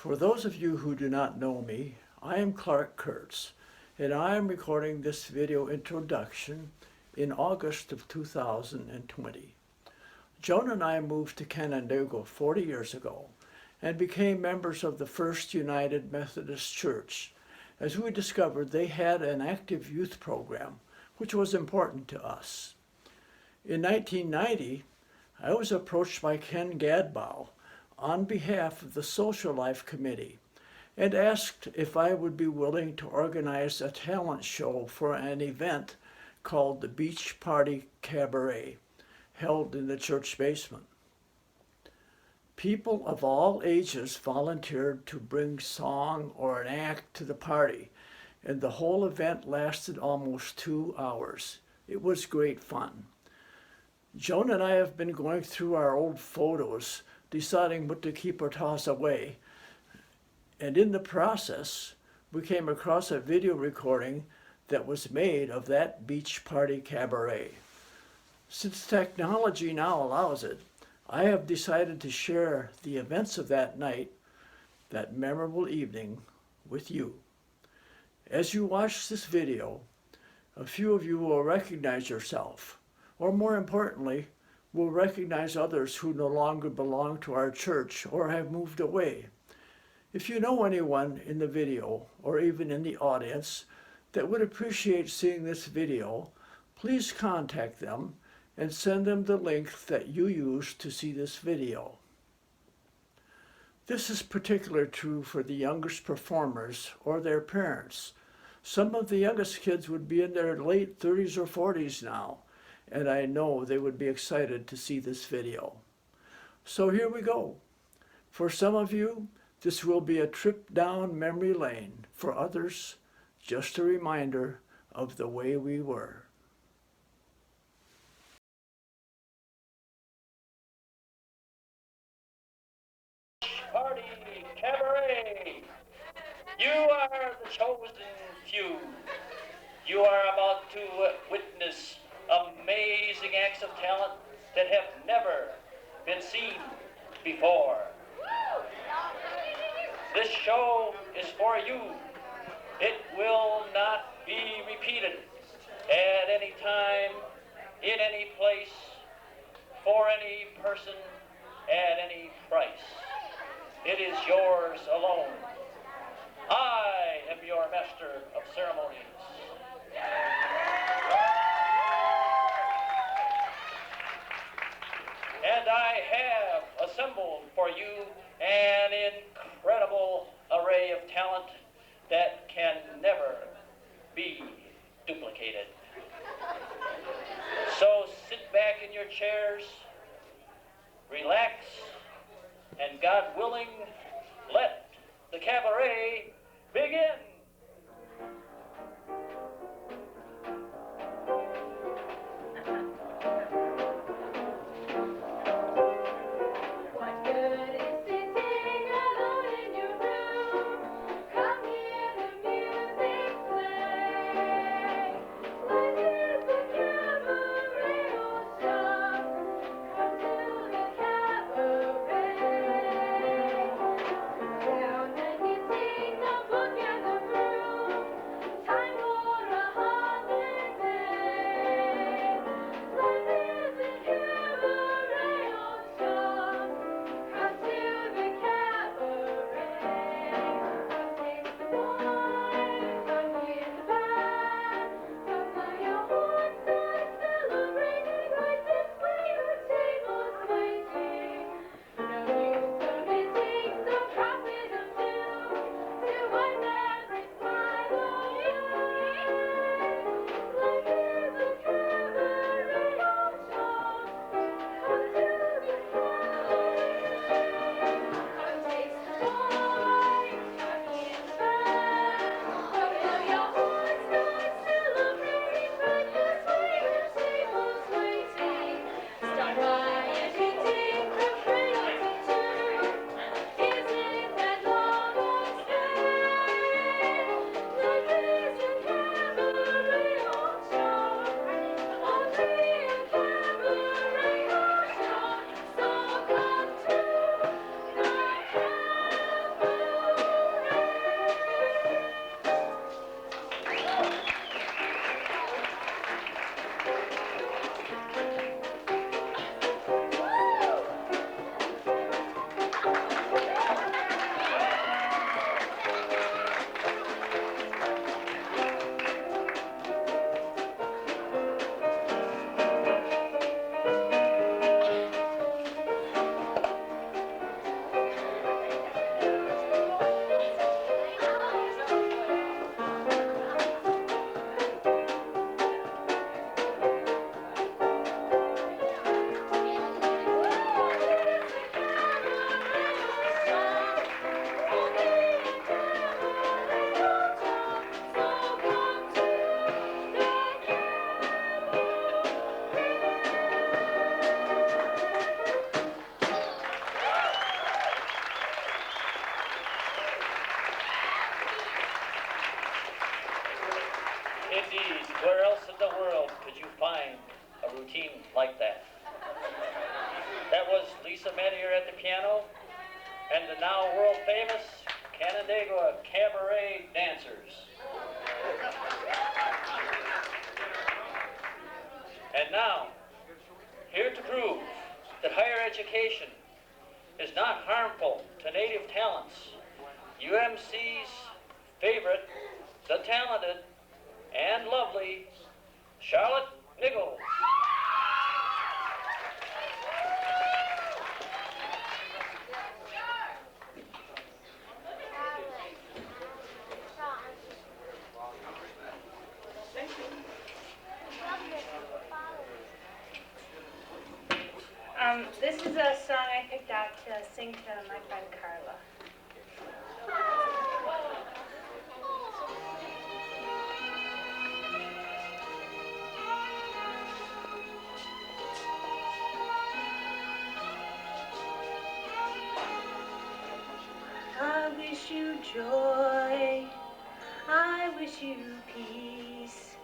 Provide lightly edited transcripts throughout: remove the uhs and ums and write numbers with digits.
For those of you who do not know me, I am Clark Kurtz, and I am recording this video introduction in August of 2020. Joan and I moved to Canandaigua 40 years ago and became members of the First United Methodist Church, as we discovered they had an active youth program, which was important to us. In 1990, I was approached by Ken Gadbow on behalf of the Social Life Committee and asked if I would be willing to organize a talent show for an event called the Beach Party Cabaret, held in the church basement. People of all ages volunteered to bring song or an act to the party, and the whole event lasted almost 2 hours. It was great fun. Joan and I have been going through our old photos, deciding what to keep or toss away. And in the process, we came across a video recording that was made of that Beach Party Cabaret. Since technology now allows it, I have decided to share the events of that night, that memorable evening, with you. As you watch this video, a few of you will recognize yourself, or more importantly, will recognize others who no longer belong to our church or have moved away. If you know anyone in the video or even in the audience that would appreciate seeing this video, please contact them and send them the link that you used to see this video. This is particularly true for the youngest performers or their parents. Some of the youngest kids would be in their late 30s or 40s now, and I know they would be excited to see this video. So here we go. For some of you, this will be a trip down memory lane. For others, just a reminder of the way we were. Party Cabaret. You are the chosen few. You are about to witness amazing acts of talent that have never been seen before. This show is for you. It will not be repeated at any time, in any place, for any person, at any price. It is yours alone. I am your master of ceremonies. And I have assembled for you an incredible array of talent that can never be duplicated. So sit back in your chairs, relax, and God willing, let the cabaret begin. Down and you sing the book and the team like that. That was Lisa Medier at the piano and the now world-famous Canandaigua Cabaret dancers. And now, here to prove that higher education is not harmful to native talents, UMC's favorite, the talented and lovely Charlotte Nichols. This is a song I picked out to sing to my friend Carla. I wish you joy, I wish you peace,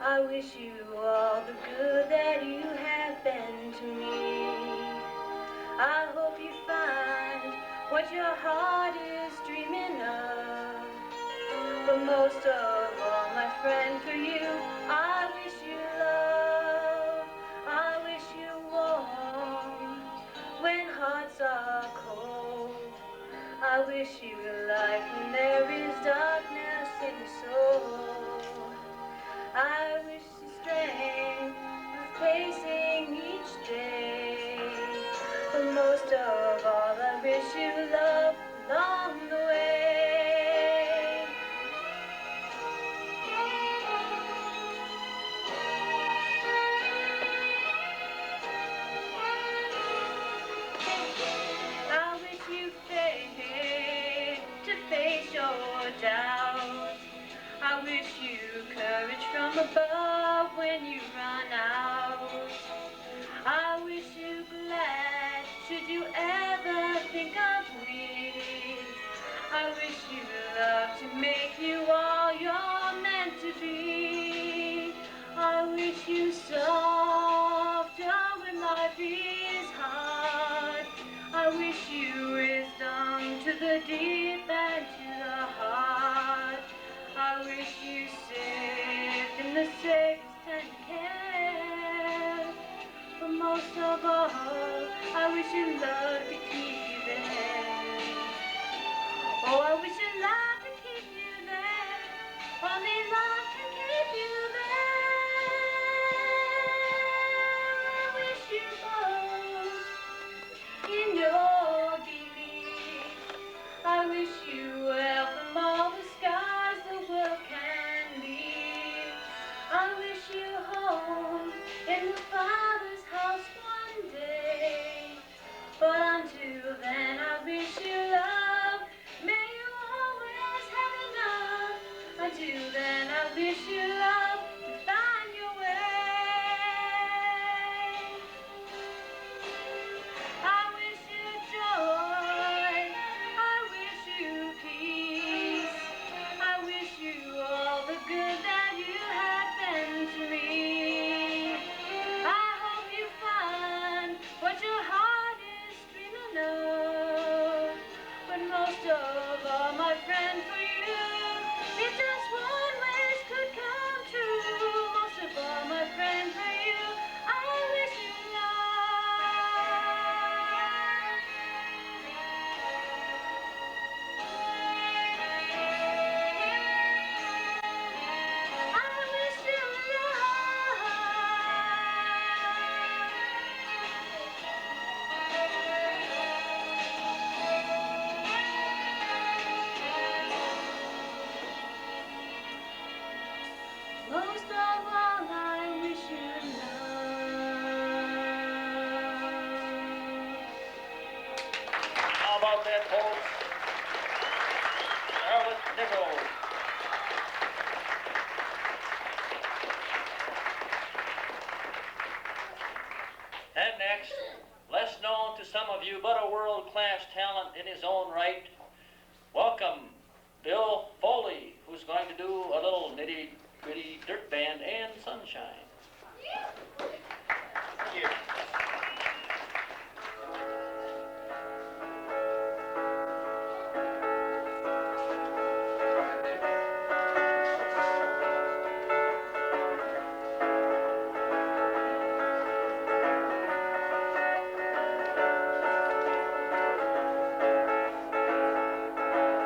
I wish you all the good that you have been to me. I hope you find what your heart is dreaming of. But most of all, my friend, for you, I wish you love. I wish you warm when hearts are cold. I wish you light when there is darkness in your soul. I wish you strength for facing each day. But most of all, I wish you love along the way. I wish you faith to face your doubts. I wish you courage from above when you run out. I wish you glad should you ever think of me. I wish you love to make you all you're meant to be. I wish you softer when life is hard. I wish you wisdom to the deep and to the heart. I wish you sit in the safest and care. But most of all, I wish you love to keep you there. Oh, I wish you love to keep you there. Only love can keep you there. I wish you both in your belief. I wish you well from all the scars the world can leave. I wish you home in the Father's house one day. But until then, I wish you love. May you always have enough. Until then, I wish you love to find your way. I wish you joy. I wish you peace. I wish you all the good that you have been to me. I hope you find what your heart is dreaming of. But most of all, my friend, for you, if just one wish could come true. Most of all, my friend, for you, I wish you love. I wish you love. Most of all, I wish you love. How about that, folks? Charlotte Nichols. And next, less known to some of you, but a world-class talent in his own right, welcome Bill Foley, who's going to do a little nitty-gritty dirt band and sunshine.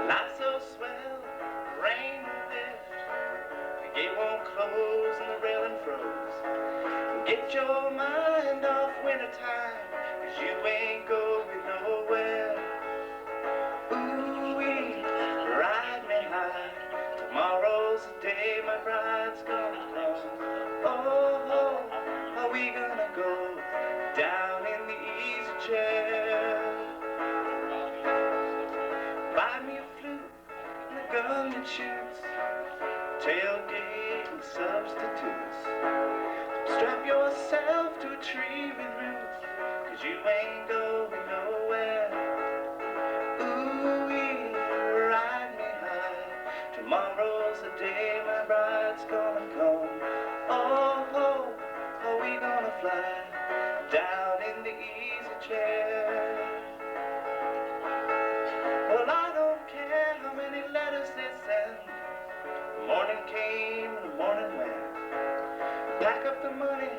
Not so swell, rain lift, the gate won't close and the railing froze. Get your mind off wintertime, 'cause you ain't going nowhere. Ooh-wee, ride me high, tomorrow's the day my bride's gonna come. Oh, are we gonna go down in the easy chair? Buy me a flute and a gun that shoots, tailgate and substitutes. Strap yourself to a tree with roots, 'cause you ain't going nowhere. Ooh-wee, ride me high, tomorrow's the day my bride's gonna come. Oh, are we gonna fly down in the easy chair? Well, I don't care how many letters they send. The morning came and the morning went. Pack up the money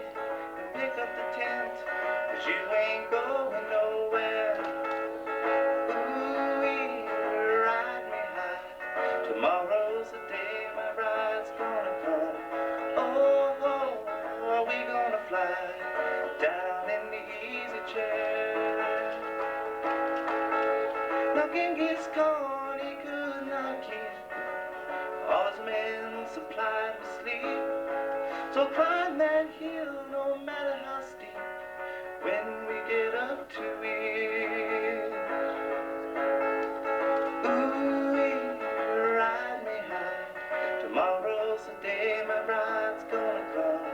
and pick up the tent, 'cause you ain't going nowhere. Ooh-wee, ride me high, tomorrow's the day my bride's gonna come. Oh, are we gonna fly down in the easy chair? Now Genghis Khan, he could not keep all his men supplied with sleep. So climb that hill no matter how steep when we get up to it. Ooh-wee, ride me high, tomorrow's the day my bride's gonna come.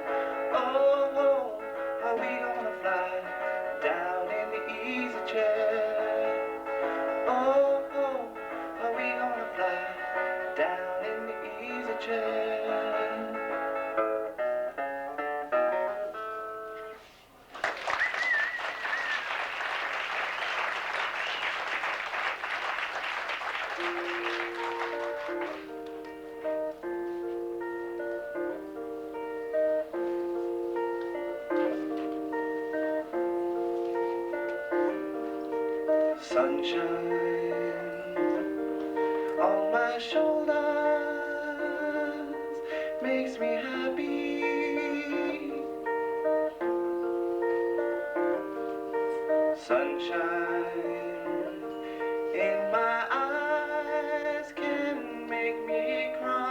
Oh, are we gonna fly down in the easy chair? Oh, are we gonna fly down in the easy chair? Sunshine on my shoulders makes me happy. Sunshine in my eyes can make me cry.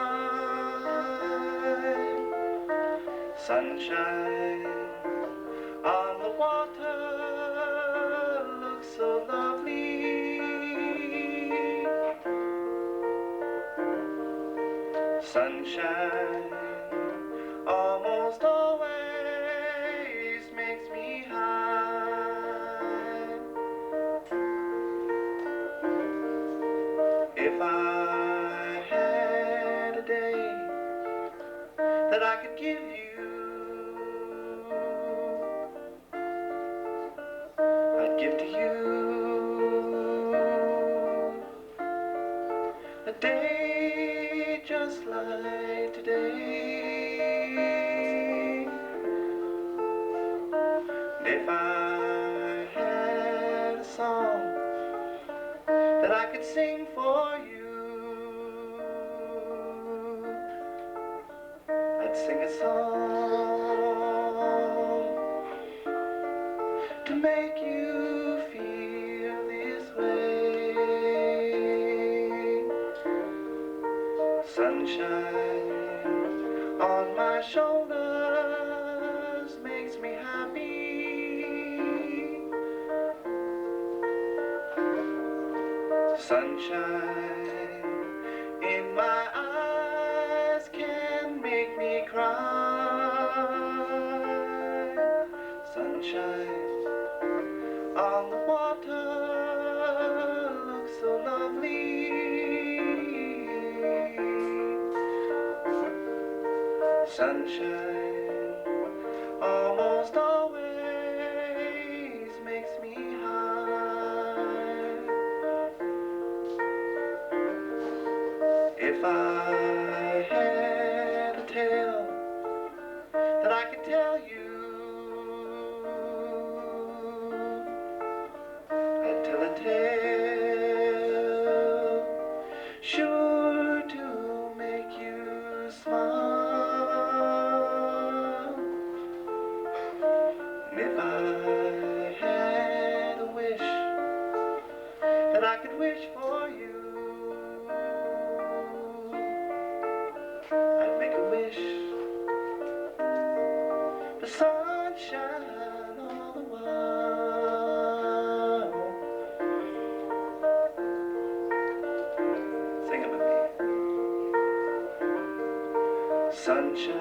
Sunshine on the water looks so lovely. Sunshine almost always makes me high. If I had a day that I could give you, I'd give to you a day just like today. And if I had a song that I could sing for you, I'd sing a song to make you feel this way. Sunshine on my shoulders makes me happy. Sunshine in my eyes can make me cry. Sunshine on the water looks so lovely. Sunshine almost always If I had a tale that I could tell you, I'd tell a tale sure to make you smile. And if I had a wish that I could wish for you, I'd make a wish for sunshine all the while. Sing it with me. Sunshine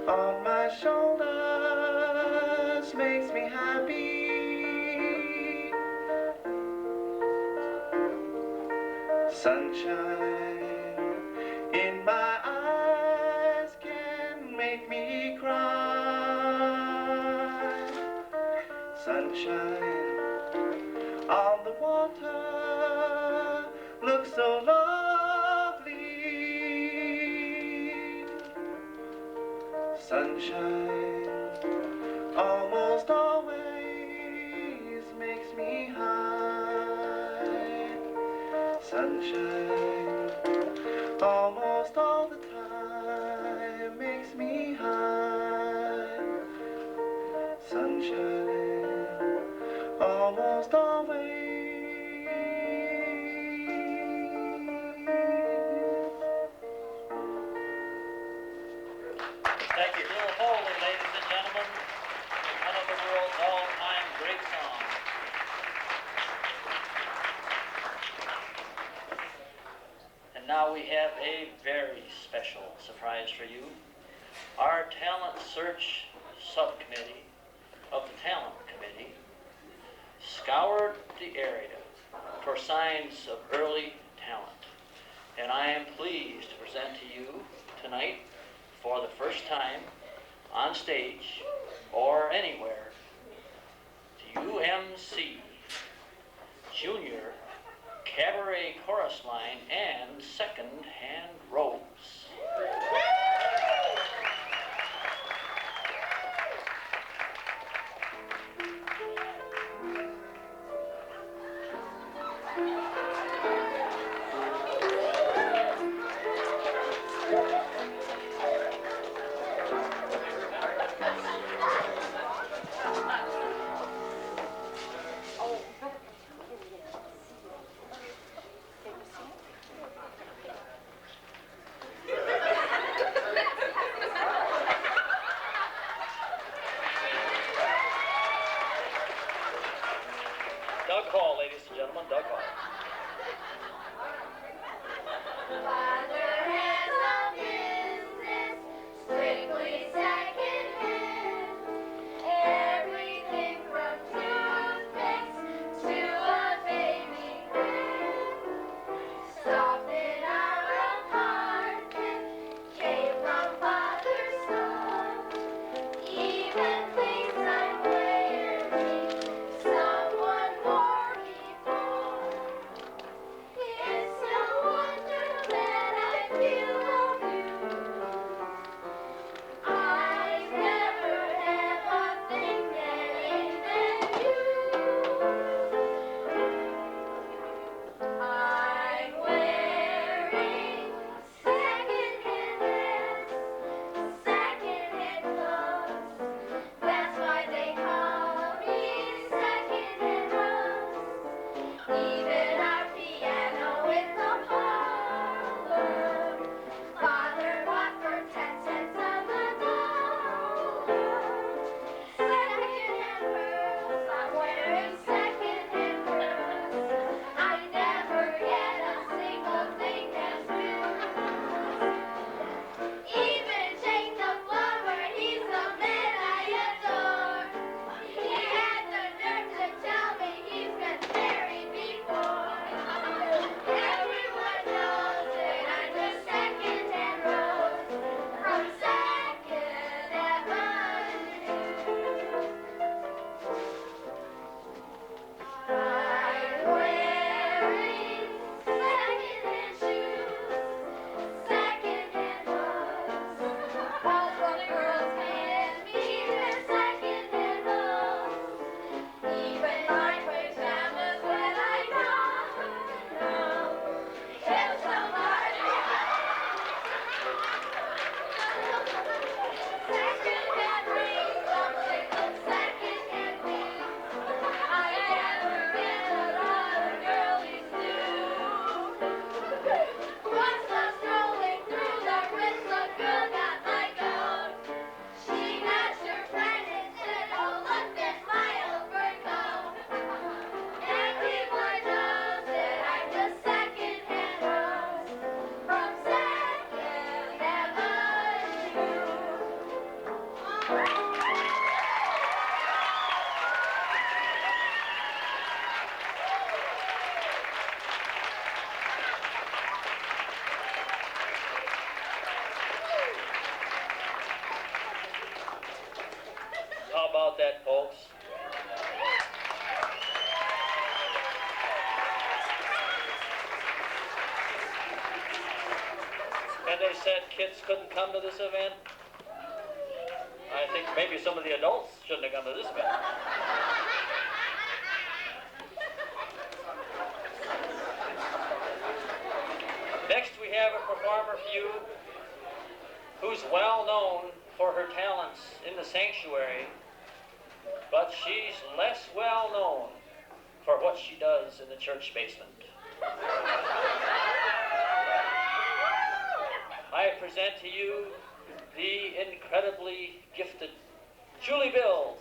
on my shoulders makes me happy. Sunshine in my eyes can make me cry. Sunshine on the water looks so lovely. Sunshine almost always makes me high. Sunshine almost all the time makes me high. Sunshine almost always. Thank you. Bill Foley, ladies and gentlemen. One of the world's all-time great songs. And now we have a very special surprise for you. Our Talent Search Subcommittee of the Talent Committee scoured the area for signs of early talent. And I am pleased to present to you tonight, for the first time on stage or anywhere, the UMC Junior Cabaret Chorus Line and Second Hand Rose. and they said kids couldn't come to this event. I think maybe some of the adults shouldn't have come to this event. Next we have a performer for you who's well known for her talents in the sanctuary, but she's less well known for what she does in the church basement. I present to you the incredibly gifted Julie Bills.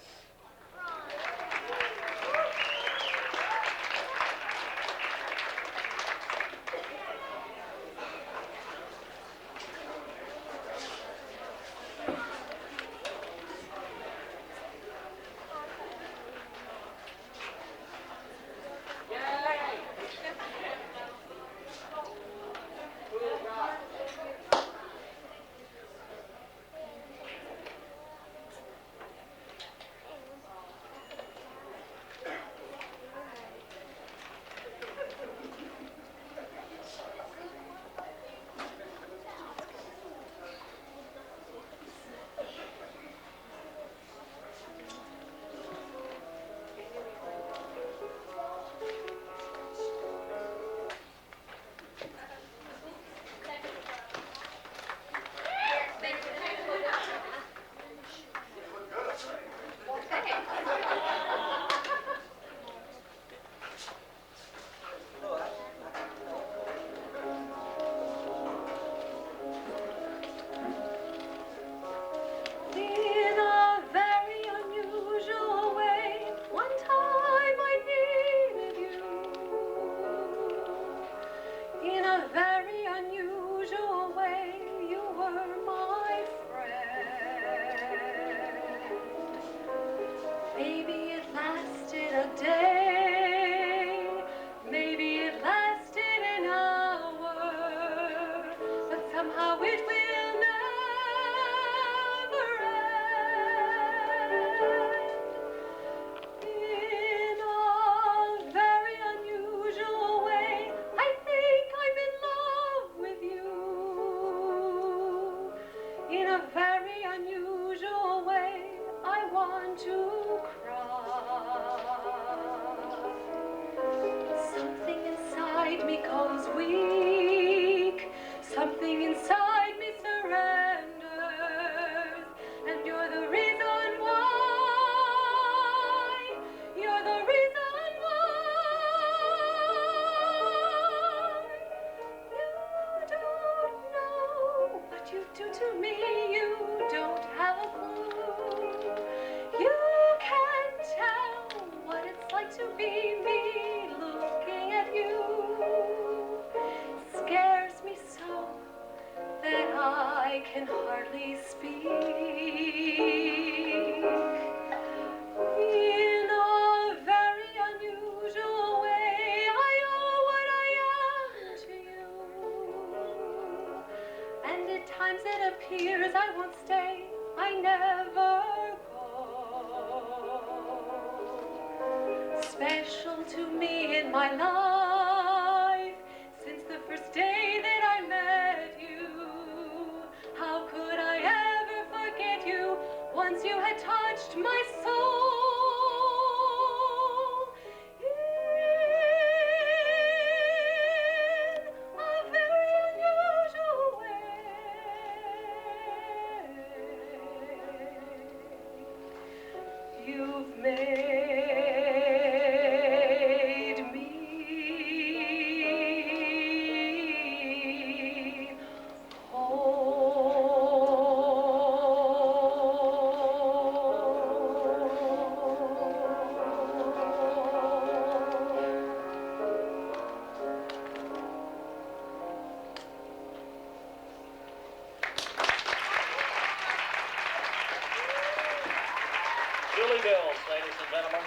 Julie Bills, ladies and gentlemen.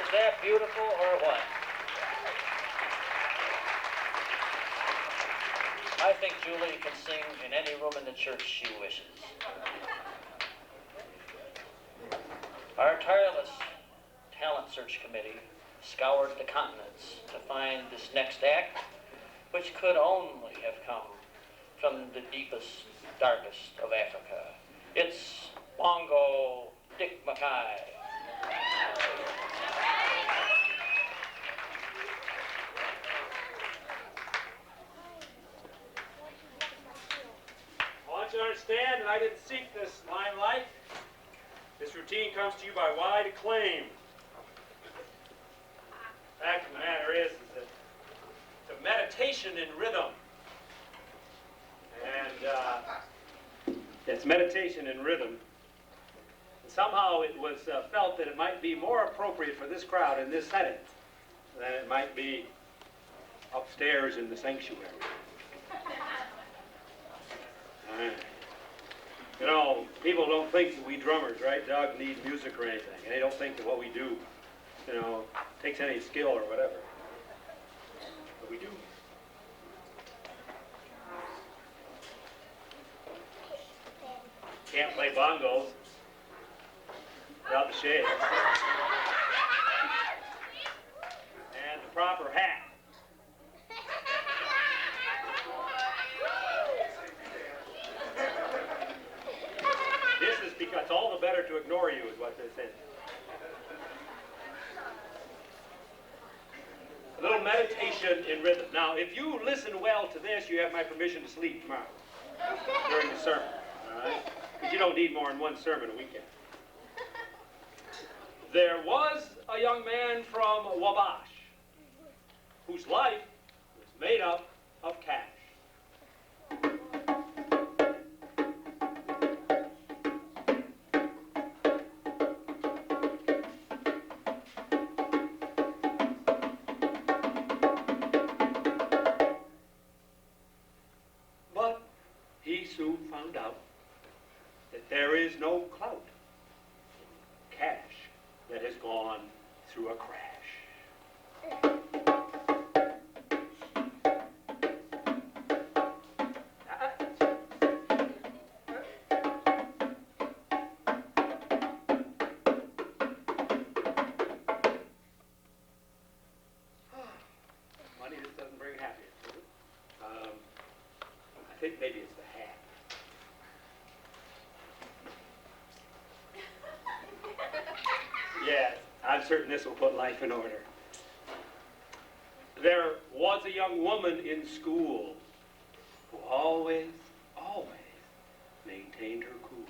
Is that beautiful or what? I think Julie can sing in any room in the church she wishes. Our tireless talent search committee scoured the continents to find this next act, which could only have come from the deepest, darkest of Africa. It's Bongo Dick Mackay. I want you to understand that I didn't seek this limelight. This routine comes to you by wide acclaim. The fact of the matter is that it's a meditation in rhythm. And it's meditation in rhythm. And somehow it was felt that it might be more appropriate for this crowd in this setting than it might be upstairs in the sanctuary. You know, people don't think that we drummers, right, Doug, need music or anything. And they don't think that what we do, you know, takes any skill or whatever. But we do. Can't play bongos without the shades. And the proper hat. This is because all the better to ignore you is what this is. A little meditation in rhythm. Now, if you listen well to this, you have my permission to sleep tomorrow during the sermon, all right? Because you don't need more than one sermon a weekend. There was a young man from Wabash whose life was made up of cash. But he soon found out that there is no clout in cash that has gone through a crash. Money just doesn't bring happiness, does it? I think maybe it's the hat. Yes, I'm certain this will put life in order. There was a young woman in school who always maintained her cool.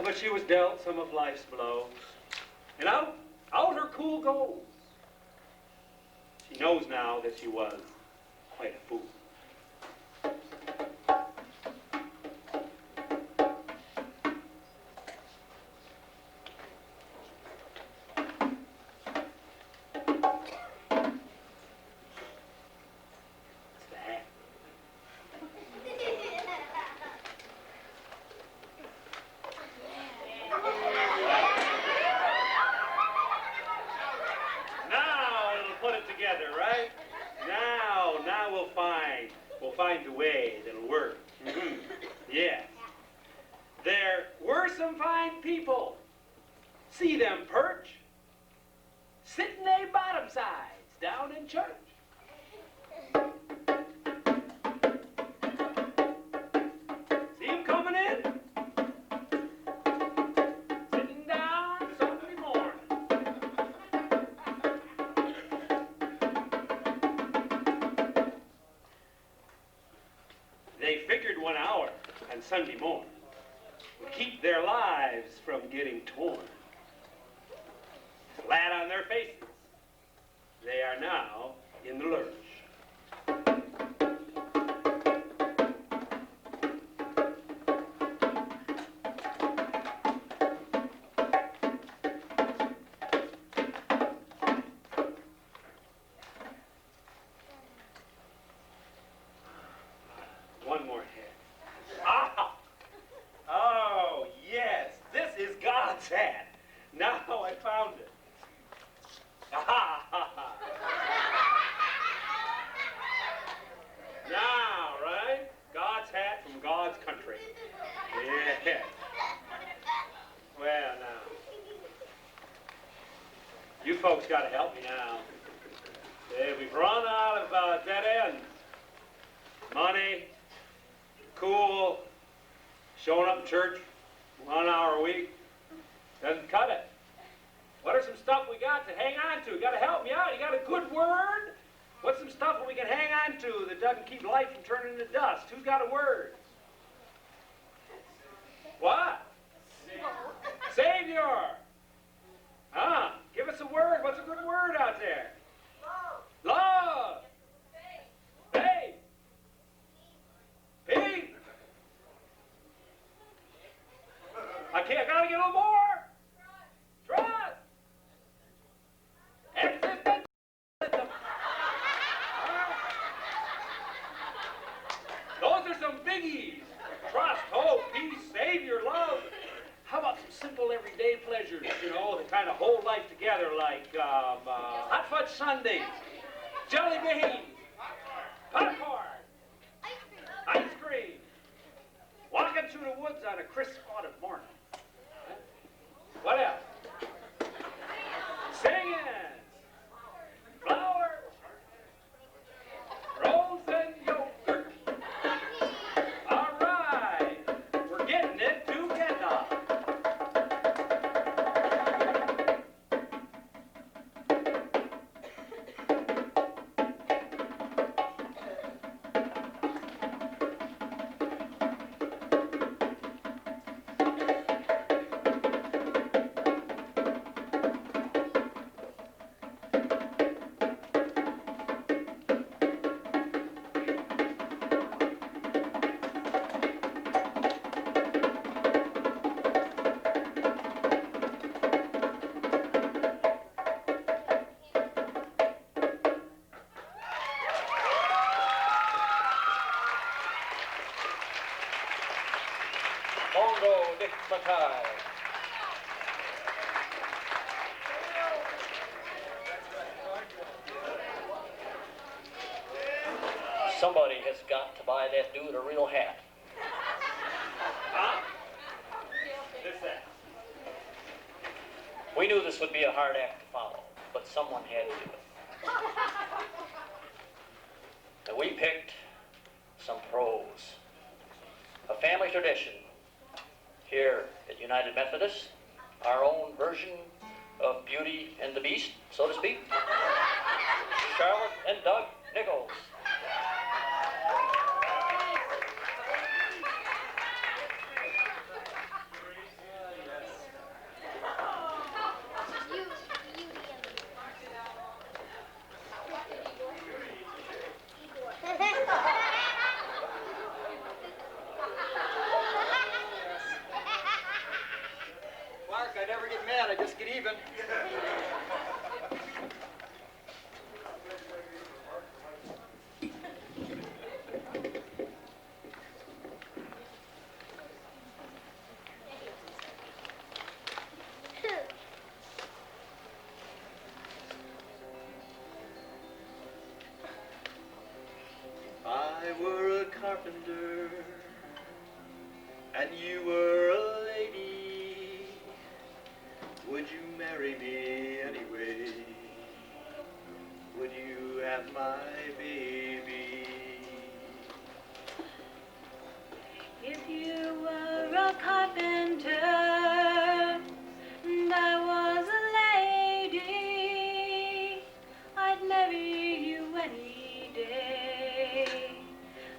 But she was dealt some of life's blows, and out her cool goes. She knows now that she was quite a fool. It's the hat. Together, right? Now we'll find a way that'll work. Yeah. There were some fine people. See them perch, sitting they bottom sides down in church. See them coming in? Sitting down Sunday morning. They figured 1 hour on Sunday morning would keep their lives from getting torn. Flat on their faces, they are now in the lurch. One more hit. Ah! Oh, yes, this is God's hat. Now I found it. Aha! You folks got to help me now. We've run out of dead ends. Money, cool, showing up in church 1 hour a week. Doesn't cut it. What are some stuff we got to hang on to? You got to help me out. You got a good word? What's some stuff that we can hang on to that doesn't keep life from turning into dust? Who's got a word? What? Savior. Huh? Give us a word. What's a good word out there? Love. Love. Faith. Peace. I gotta get a little more. Trust. Existence. Those are some biggies. Trust, hope, peace, Savior, love. How about some simple everyday pleasures, you know, that kind of hold life together, like hot fudge sundaes, jelly beans, popcorn, ice cream, walking through the woods on a crisp autumn morning. What else? Singing, flowers, rose and yogurt. All right, we're getting it together. Bongo Dick Mackay. Somebody has got to buy that dude a real hat. Huh? This that. We knew this would be a hard act to follow, but someone had to do it. And we picked some pros. A family tradition here at United Methodist, our own version of Beauty and the Beast, so to speak. Charlotte and Doug Nichols. Mark, I never get mad, I just get even. If I were a carpenter and you were a lady, would you marry me anyway? Would you have my baby? If you were a carpenter and I was a lady, I'd marry you any day.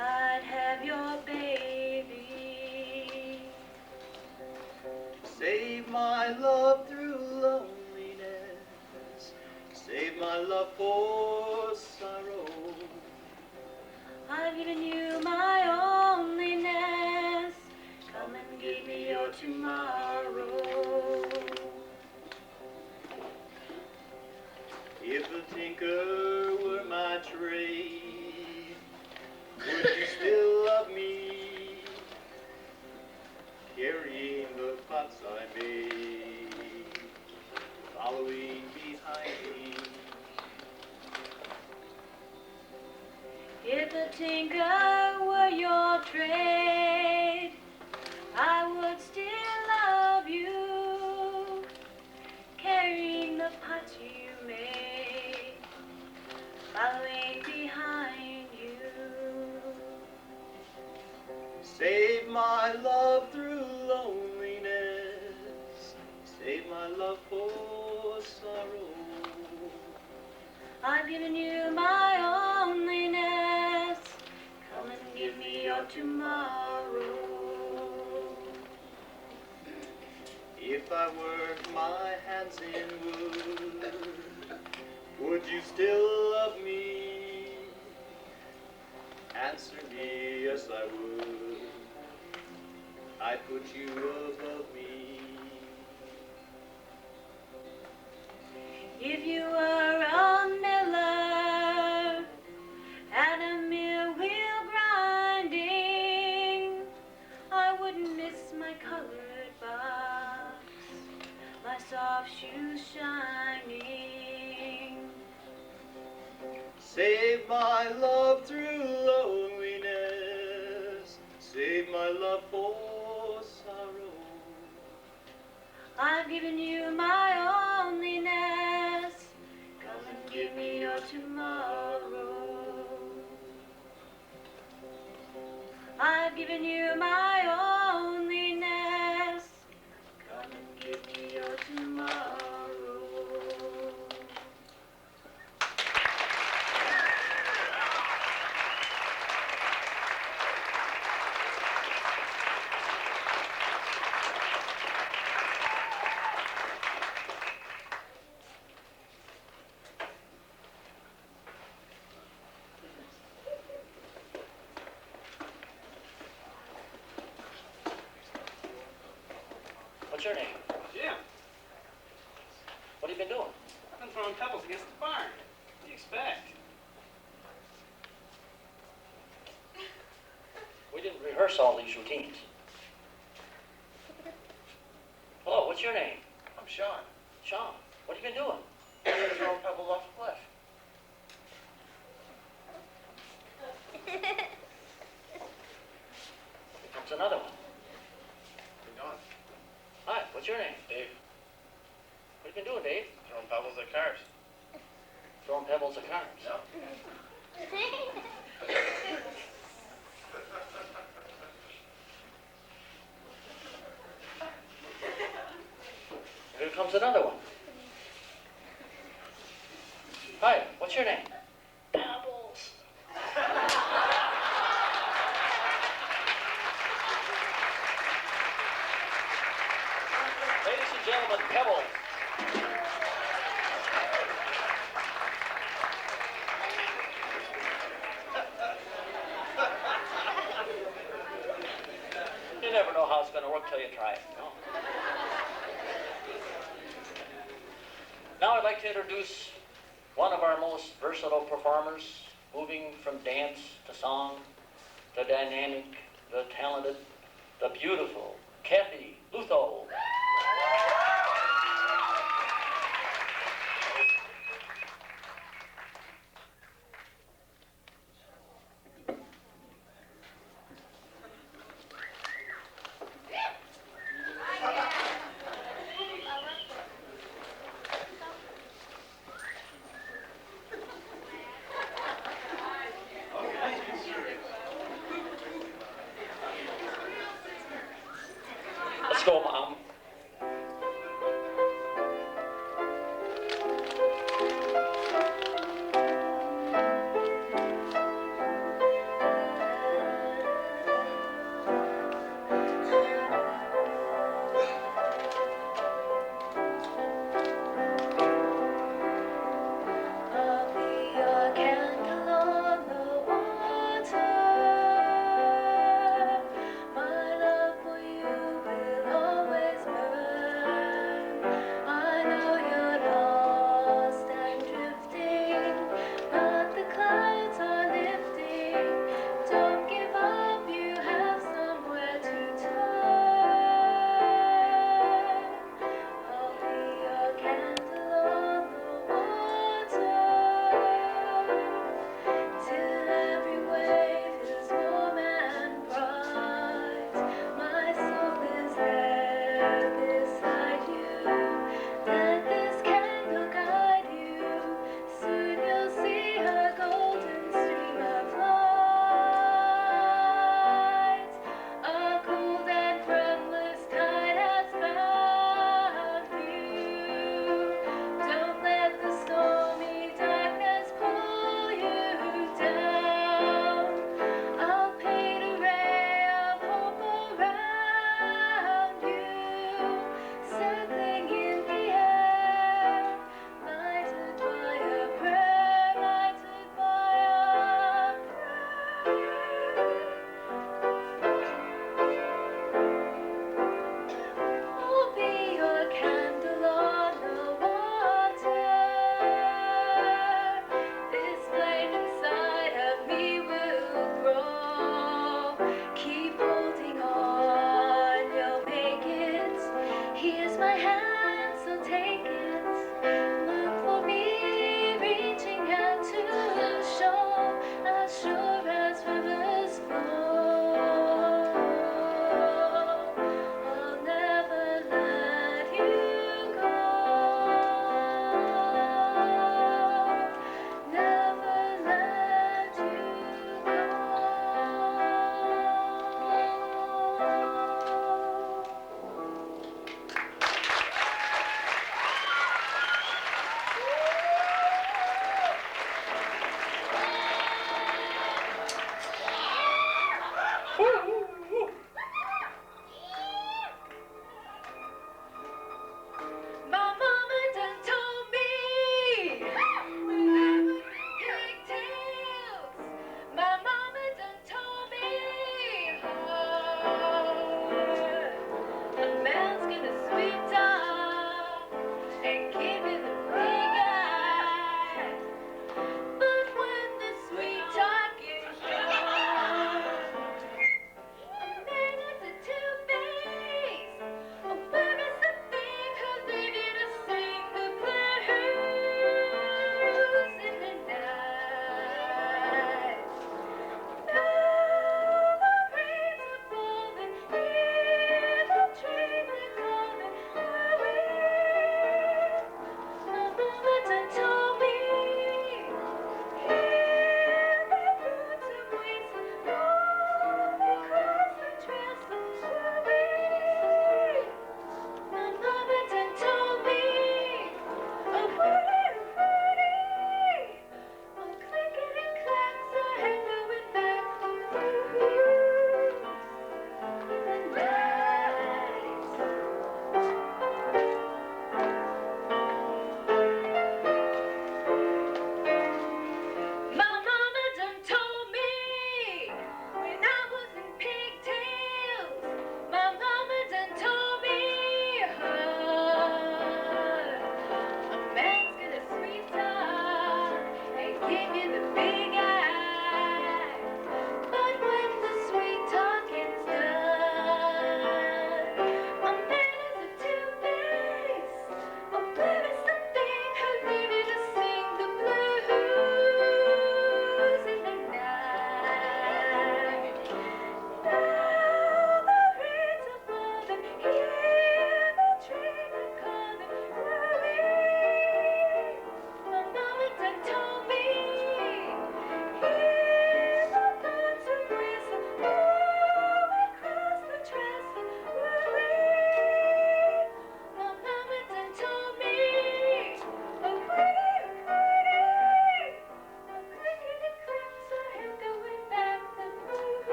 I'd have your baby. Save my love through loneliness, save my love for sorrow. I've given you my loneliness. Come and give me your tomorrow. If a tinker were my trade, would you still love me? Carrying the pots I made, following behind me. If a tinker were your trade, I would still love you. Carrying the pots you my love through loneliness. Save my love for sorrow. I've given you my loneliness. Come and give me your tomorrow. If I work my hands in wood, would you still love me? Answer me, yes I would. I'd put you above me. If you were a miller at a mill wheel grinding, I wouldn't miss my colored box, my soft shoes shining. Save my love through loneliness. Save my love for sorrow. I've given you my loneliness. Come and give me your tomorrow. I've given you my loneliness. Come and give me your tomorrow. What's your name? Jim, What have you been doing? I've been throwing pebbles against the barn. What do you expect? We didn't rehearse all these routines. Hello, what's your name? I'm Sean. Sean. What have you been doing? I'm throwing pebbles off a cliff. Here comes another one. Been going. Hi, what's your name? Dave, What have you been doing, Dave? throwing pebbles at cars. Throwing pebbles at cars. No. Here comes another one. Hi, what's your name? Pebbles. Ladies and gentlemen, Pebbles. You never know how it's going to work till you try it, you know? Now I'd like to introduce one of our most versatile performers, moving from dance to song, the dynamic, the talented, the beautiful, Kathy Lutho. Let's go, Mom.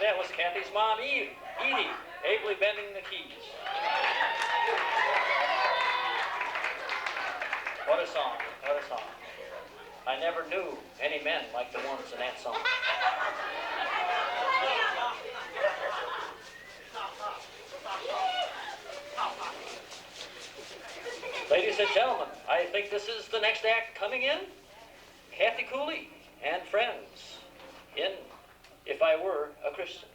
that was Kathy's mom, Edie, ably bending the keys. What a song, what a song. I never knew any men like the ones in that song. Ladies and gentlemen, I think this is the next act coming in. Kathy Cooley and friends in If I Were a Christian.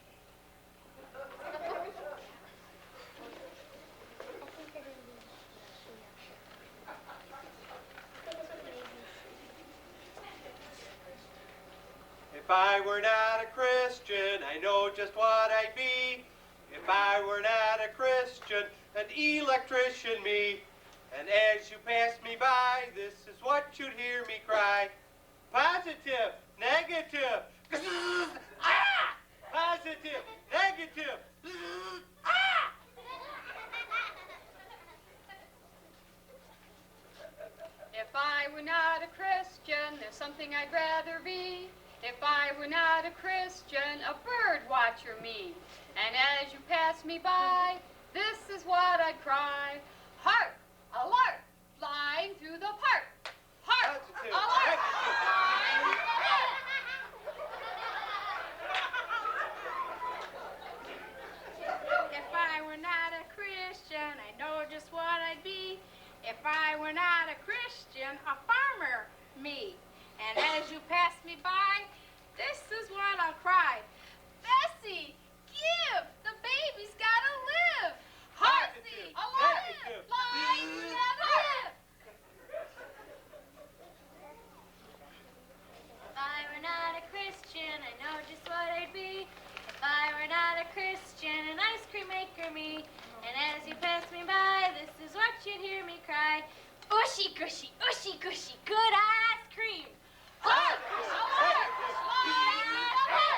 If I were not a Christian, I know just what I'd be. If I were not a Christian, an electrician me. And as you pass me by, this is what you'd hear me cry. Positive, negative, ah! Positive, negative, ah! If I were not a Christian, there's something I'd rather be. If I were not a Christian, a bird watcher me. And as you pass me by, this is what I'd cry. Hark! Alert! Flying through the park! Hark! Alert! Flying through the park! If I were not a Christian, I know just what I'd be. If I were not a Christian, a farmer, me. And as you pass me by, this is what I'll cry. Bessie, give! The baby's gotta live! Heartsy, alert! Flying together! If I were not a Christian, I know just what I'd be. If I were not a Christian, an ice cream maker me. And as you pass me by, this is what you'd hear me cry. Ushy gushy, good ice cream. Alert! Alert! Flying together!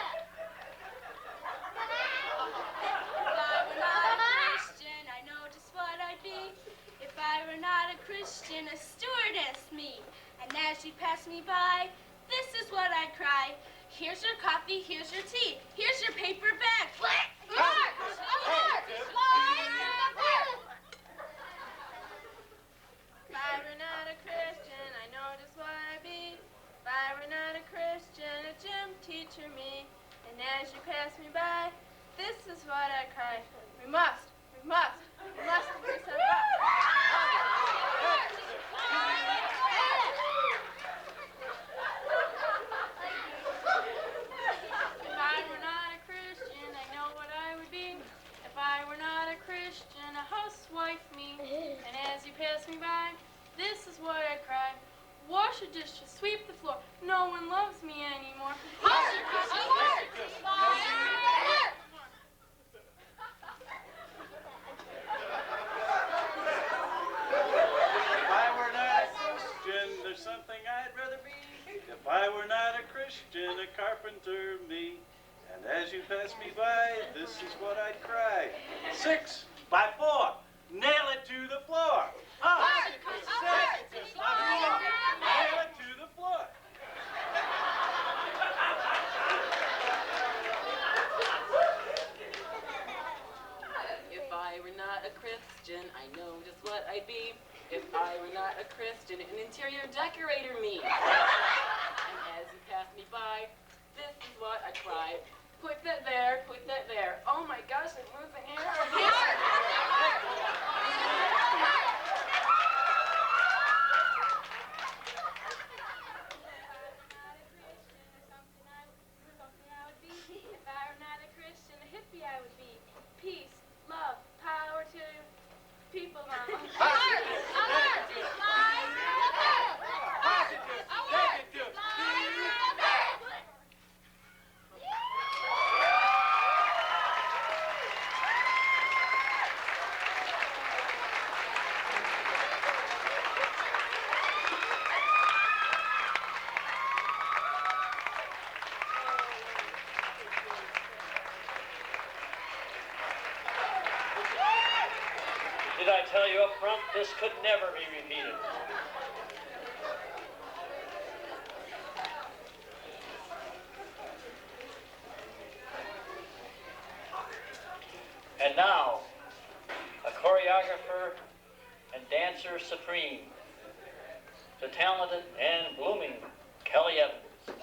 If I were not a Christian, I know just what I'd be. If I were not a Christian, a stewardess me. And as you pass me by, this is what I'd cry. Here's your coffee, here's your tea, here's your paper bag. Alert! Alert! Flying through the park! If I were not a Christian, I know just what I'd be. If I were not a Christian, a gym teacher me. And as you pass me by, this is what I cry. We must increase our If I were not a Christian, I know what I would be. If I were not a Christian, a housewife me. And as you pass me by, this is what I cry. Wash the dishes, sweep the floor. No one loves me anymore. Alert! Alert! If I were not a Christian, there's something I'd rather be. If I were not a Christian, a carpenter me. And as you pass me by, this is what I'd cry. 6 by 4, nail it to the floor. Up, 6 by 4, nail it to the floor. If I were not a Christian, I know just what I'd be. If I were not a Christian, an interior decorator me. And as you pass me by, this is what I cry. Put that there, put that there. Oh my gosh, I'm losing hair. If I were not a Christian, a hippie I would be. Peace, love, power to people, Mama. Alert! Alert! Fly through the park! Positive, negative, Fly through the park! Did I tell you up front, this could never be repeated? Dancer Supreme, the talented and blooming Kelly Evans.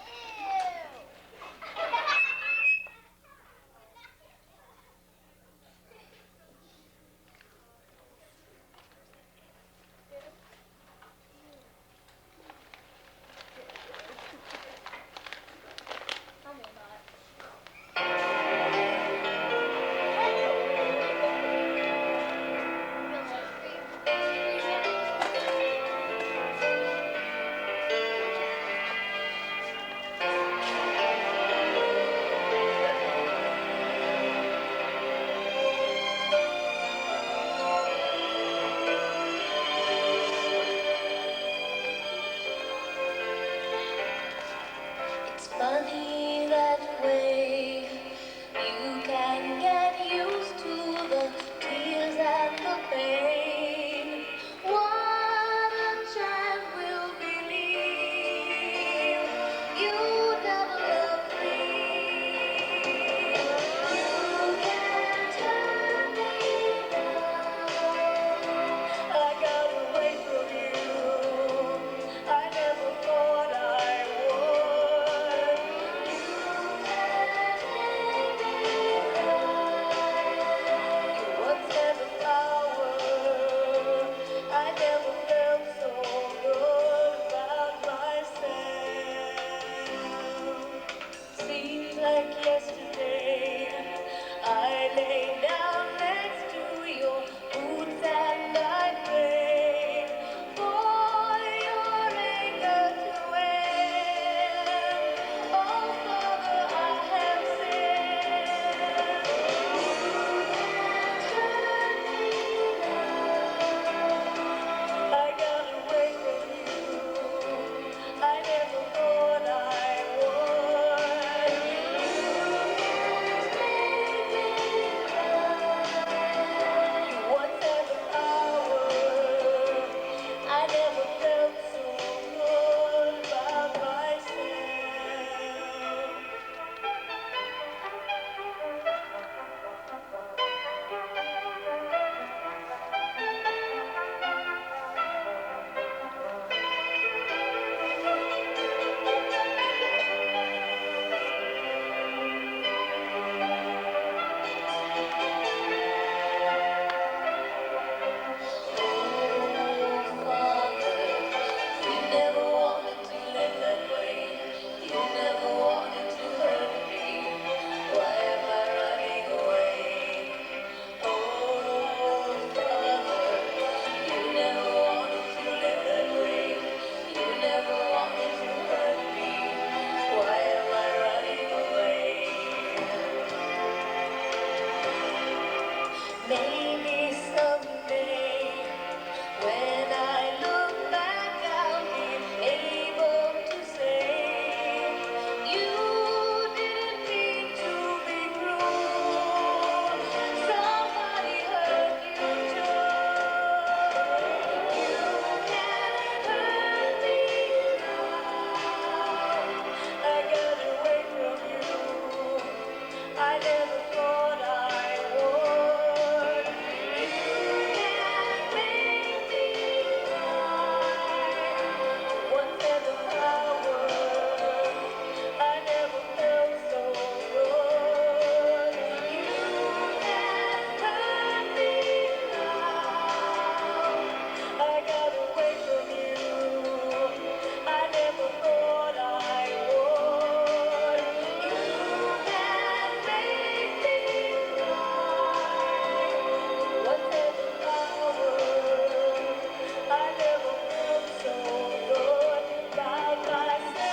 It's funny that way you can get used to the tears and the pain. What a child will believe you never loved me. You can't turn me down. I got away from you. I never thought I would. You had me blind. You once had the power. I never felt so good about myself. Seems like yesterday I lay down next to your boots and I prayed for your anger to end. Oh, Father, I have sinned. You can't turn me now. I got away from you. I never thought I would. You made me blind. You once had the power. I never felt so good about myself. You never wanted to live that way. You never wanted to hurt me. Why am I running away? Oh, Father, you never wanted to live that way. You never wanted to hurt me. Why am I running away? Maybe someday, when I look back, I'll be able to say you didn't mean to be cruel. Somebody hurt you too. You can't hurt me now. I got away from you. I never thought I would. You can't make me blind. Once had the power. I never felt so good. You can't hurt me now. I got away from you. I never thought I would. You can't make me blind. Once had the power. I never felt so good about myself.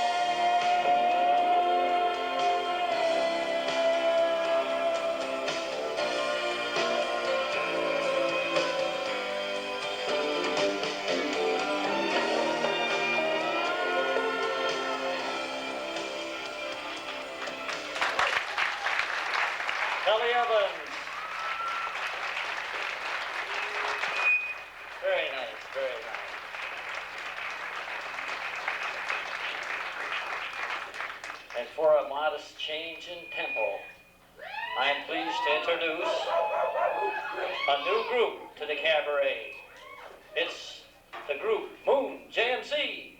Kelly Evans. Very nice, very nice. And for a modest change in tempo, I am pleased to introduce a new group to the cabaret. It's the group Moon JMC.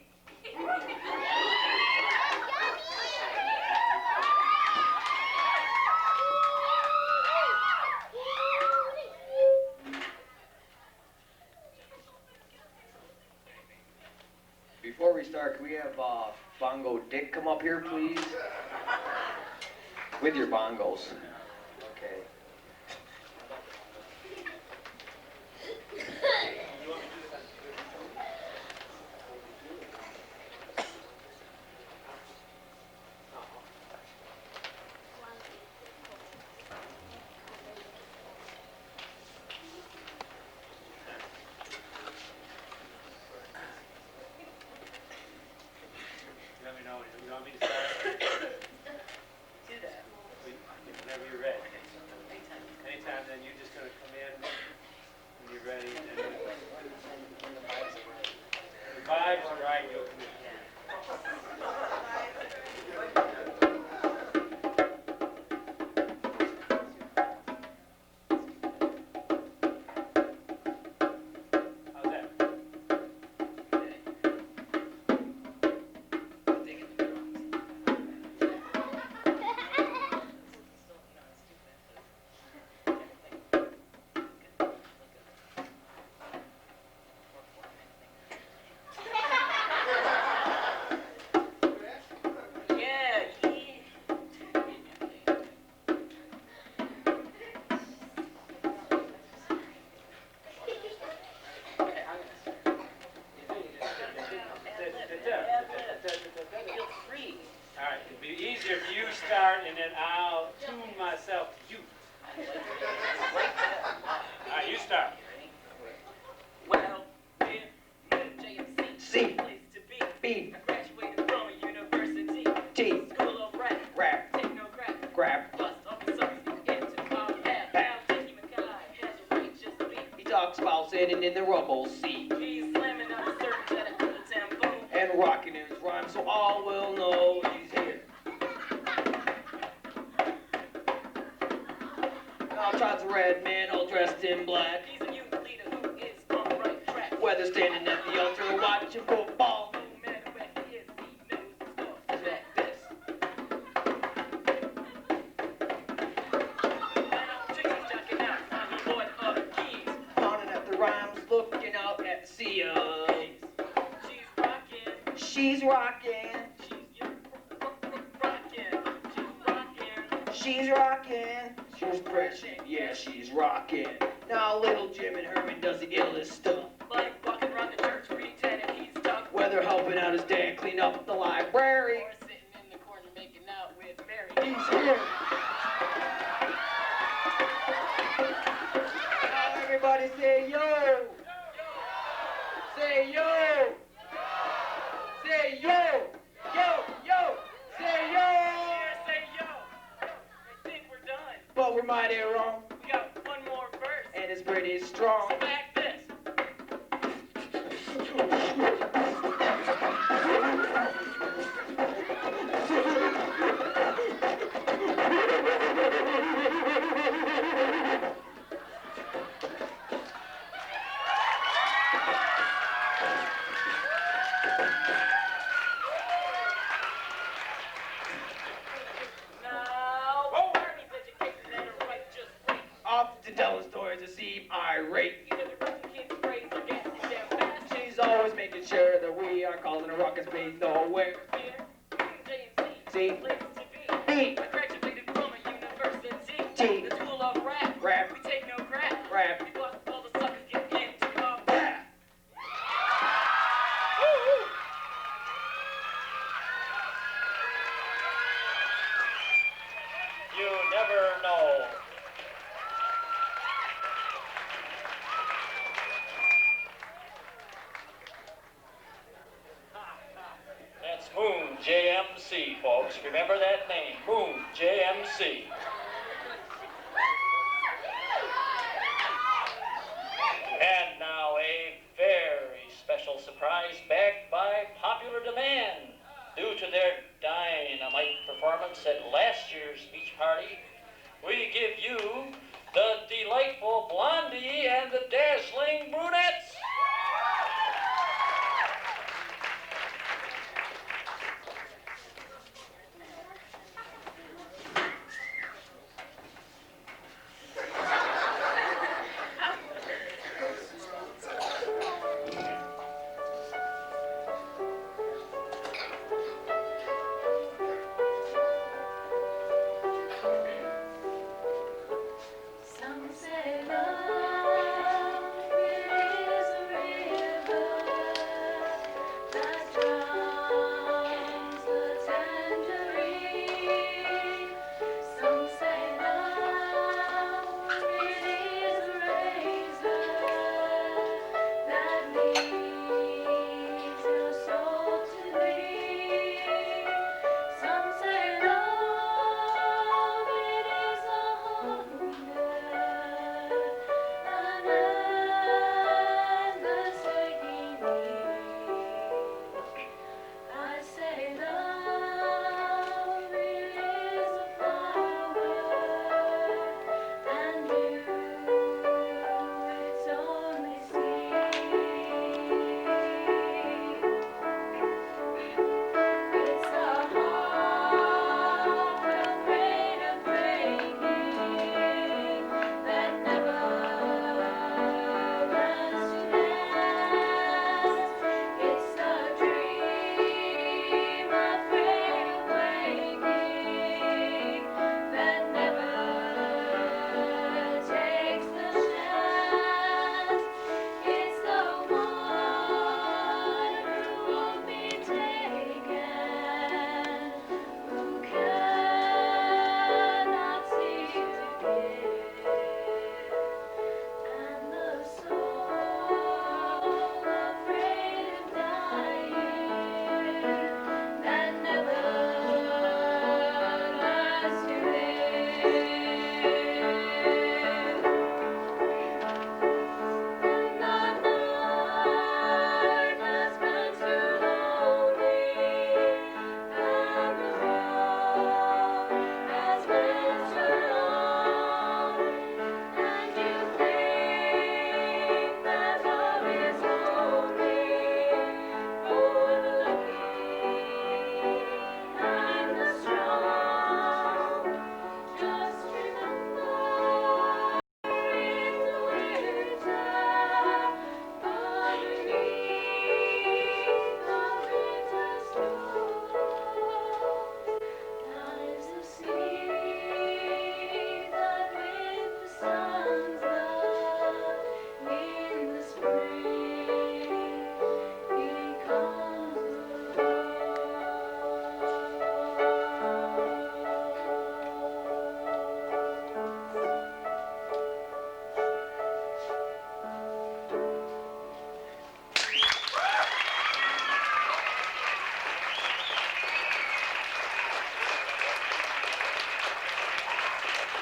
Before we start, can we have Bongo Dick come up here, please? With your bongos. Okay. Let me know. You want me to start? Do that. Whenever you're ready. Anytime, then you're just going to come in when you're ready. And then when the vibes are right, you'll come in. How's that? Feel free. All right, it'd be easier if you start and then I'll tune myself to you. All right, you start. Well, JMC, C. place to be. B. I graduated from a university. T. School of rap. Rap. Take no crap. Grab. Bust up the suckers into our path. Now Jackie Mackay has a righteous beat. He talks about sitting in the rumble seat He's slamming out the surge at a good tempo. and rocking his rhyme so all will know he's here. Now tries a red man all dressed in black. He's a youth leader who is on the right track. Whether standing at the altar or watching football. No matter where he is, he knows the score. Like this. Now Jimmy's jacking out on the board of keys. Pounding at the rhymes, looking out at the sea of. She's rocking. She's rocking. She's rocking. She's pressing, yeah, she's rocking. Now little Jim and Herman does the illest stuff. Like walking around the church pretending he's stuck. Whether helping out his dad clean up the library. Or sitting in the corner making out with Mary. He's here. Now everybody say yo. Say yo. Say yo. Yo, yo. Say yo. Say yo. I think we're done. But we're mighty wrong. We got one more verse. And it's pretty strong. So back this. Now, Army's educated and a righteous rate. Often telling stories that seem irate. Either the rich kids praise or get it down fast. She's always making sure that we are causing a ruckus space nowhere. Here, JMC, C. place to be. B. I graduated from a university. T. The school of rap. Rap. We take no crap. Rap. We bust all the suckers get into our Yeah. You never know. That's Moon JMC, folks. Remember that name, Moon JMC. And now a very special surprise backed by popular demand. Due to their dynamite performance at last year's beach party, we give you the delightful Blondie and the dazzling Brunettes.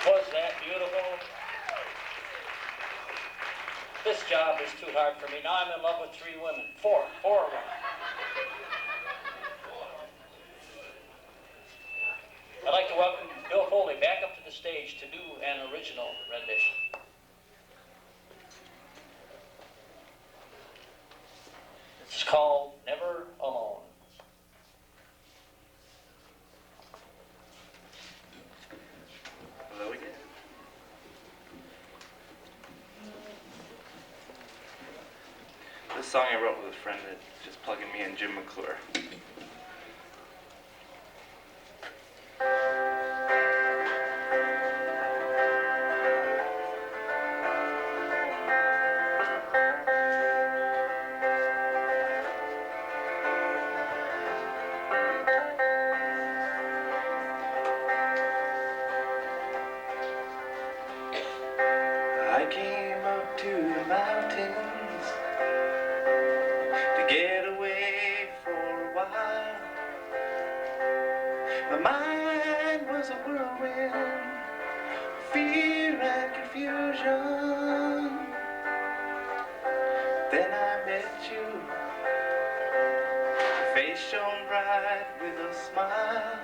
Was that beautiful? This job is too hard for me. Now I'm in love with 3 women. Four of them. I'd like to welcome Bill Foley back up to the stage to do an original rendition. It's called Never Alone. Hello again. This song I wrote with a friend that just plugging me in, Jim McClure. I came up to the mountains to get away for a while. My mind was a whirlwind, fear and confusion. Then I met you, your face shone bright with a smile.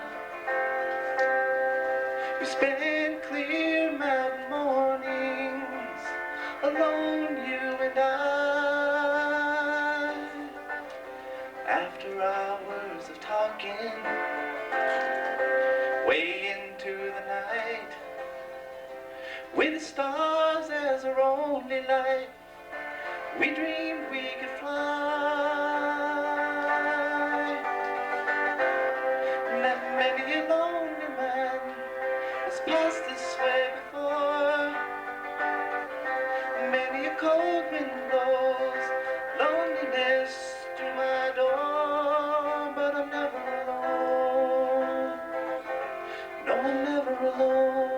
We spent clear mountain mornings alone, you and I. After hours of talking, way into the night, with the stars as our only light, we dreamed we could fly. Many a lonely man has passed this way before. Many a cold wind blows loneliness to my door, but I'm never alone. No, I'm never alone.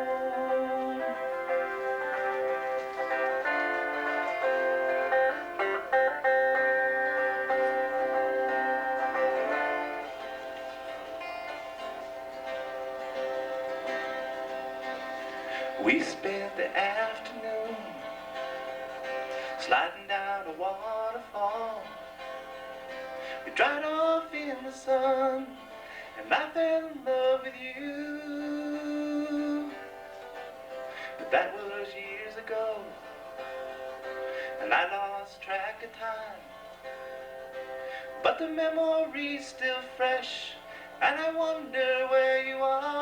We spent the afternoon sliding down a waterfall. We dried off in the sun, and I fell in love with you. But that was years ago, and I lost track of time. But the memory's still fresh, and I wonder where you are.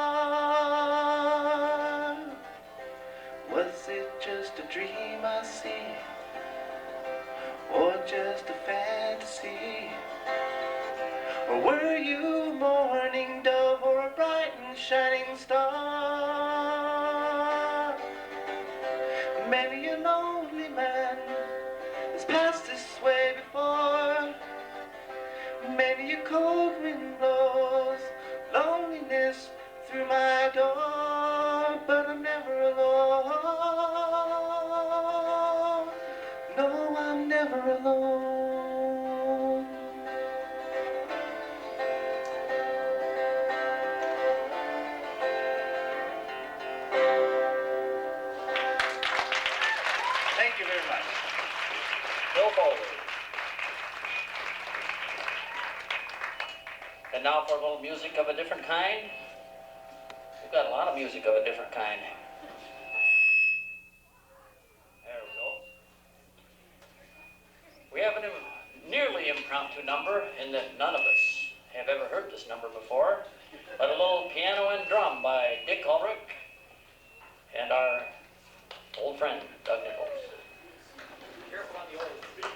Was it just a dream I see, or just a fantasy? Or were you a morning dove, or a bright and shining star? Many a lonely man has passed this way before. Many a cold wind blows loneliness through my door, but I'm never alone. No, I'm never alone. Thank you very much. Bill Foley. And now for a little music of a different kind. We've got a lot of music of a different kind. There we go. We have a nearly impromptu number in that none of us have ever heard this number before, but a little piano and drum by Dick Ulrich and our old friend, Doug Nichols. Careful on the old feet.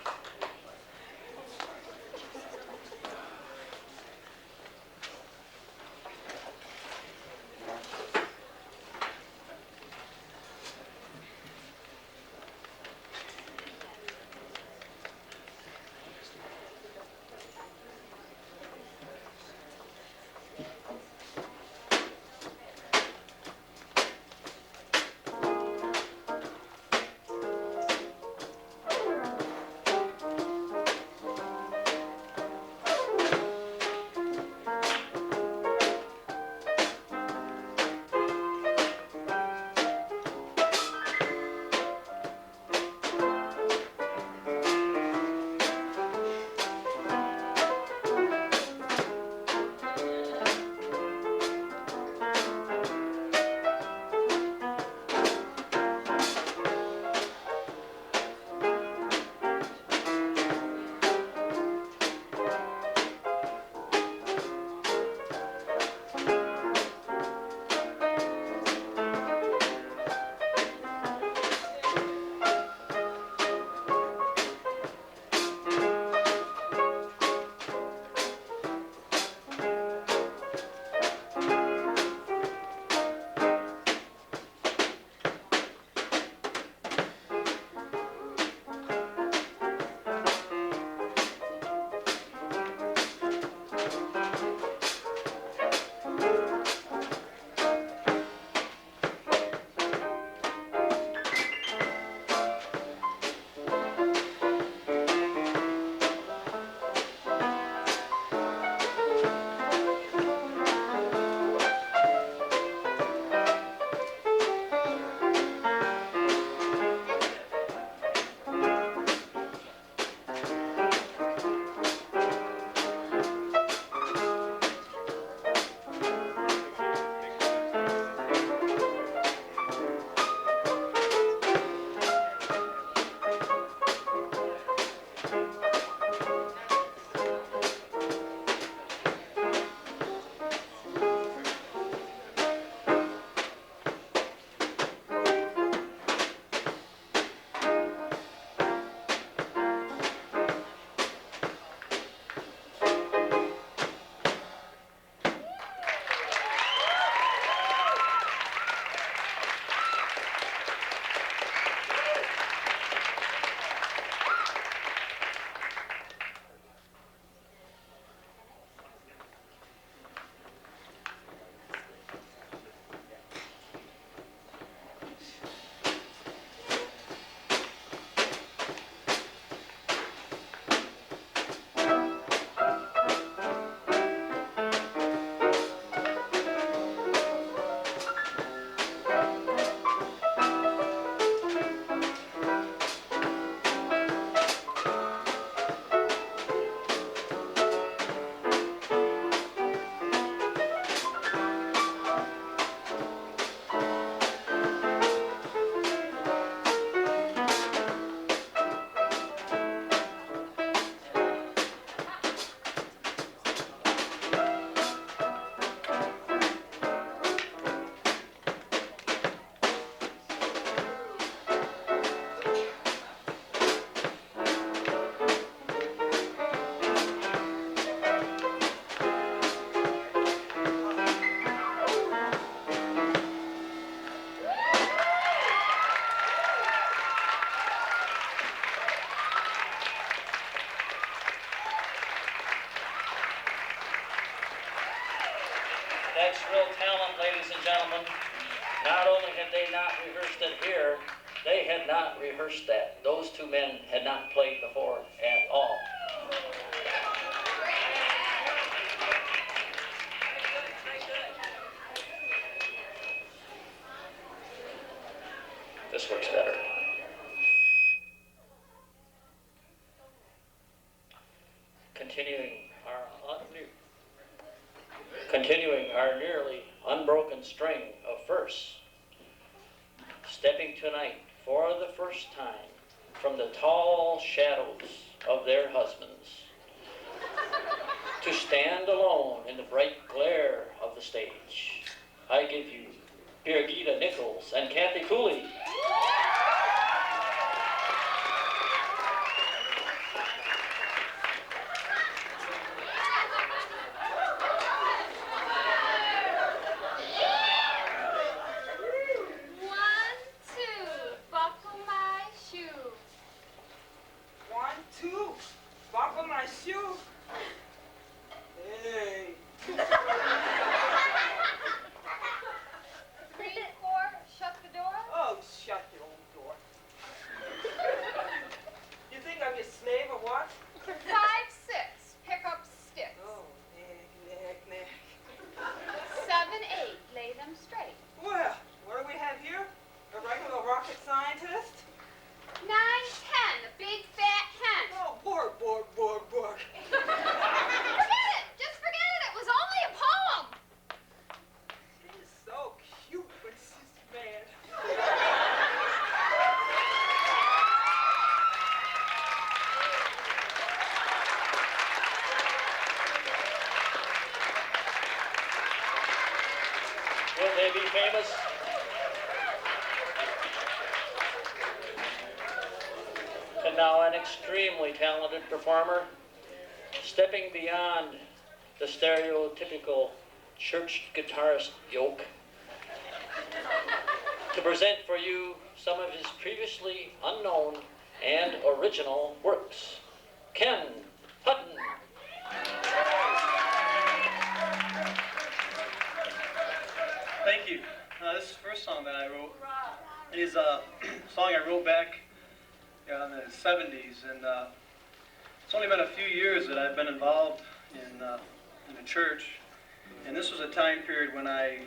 talent, ladies and gentlemen. Not only had they not rehearsed it here, they had not rehearsed that. Those two men had not played before at all. This works better. Continuing our nearly unbroken string of firsts, stepping tonight for the first time from the tall shadows of their husbands to stand alone in the bright glare of the stage, I give you Birgitta Nichols and Kathy Cooley. Will they be famous? And now an extremely talented performer, stepping beyond the stereotypical church guitarist yoke, to present for you some of his previously unknown and original works. Ken Hutton. Thank you. This is the first song that I wrote. It is a song I wrote back in the 70s, and it's only been a few years that I've been involved in the church, and this was a time period when I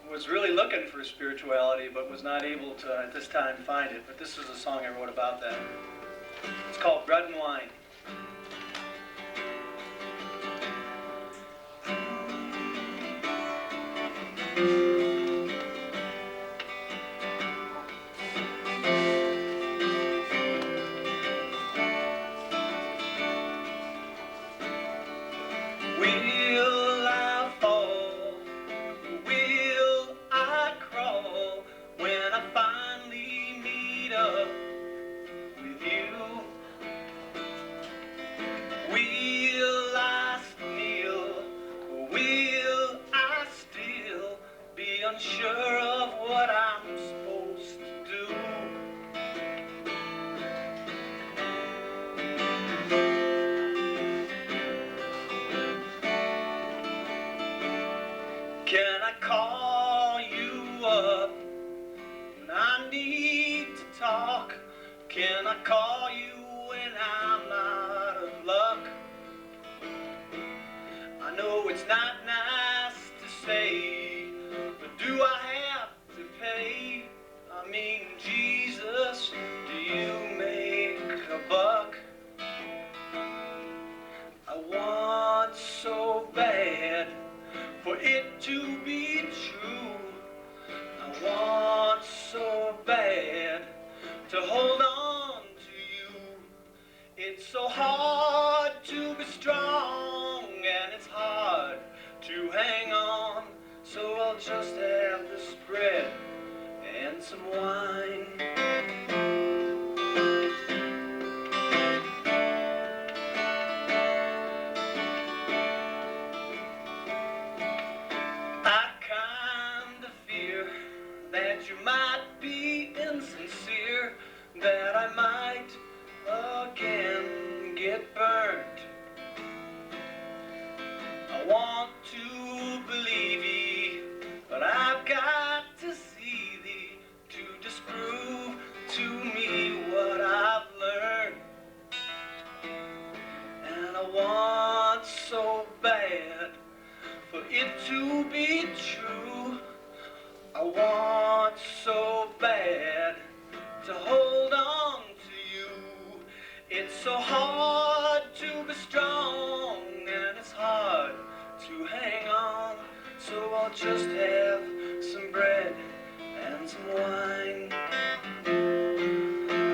was really looking for spirituality, but was not able to at this time find it. But this is a song I wrote about that. It's called Bread and Wine. Will I fall? Will I crawl when I finally meet up with you? Will I kneel? Will I still be unsure of what I'm supposed to do? Can I call you up when I need to talk? Can I call you when I'm out of luck? I know it's not nice to say, but do I have to pay? I mean, Jesus, do you make a buck? I want so bad for it to be true. I want so bad to hold on to you. It's so hard to be strong, and it's hard to hang on. So I'll just have this bread and some wine. I kind of fear that you might be insincere, that I might again get burnt. I want to believe true. I want so bad to hold on to you. It's so hard to be strong and it's hard to hang on. So I'll just have some bread and some wine.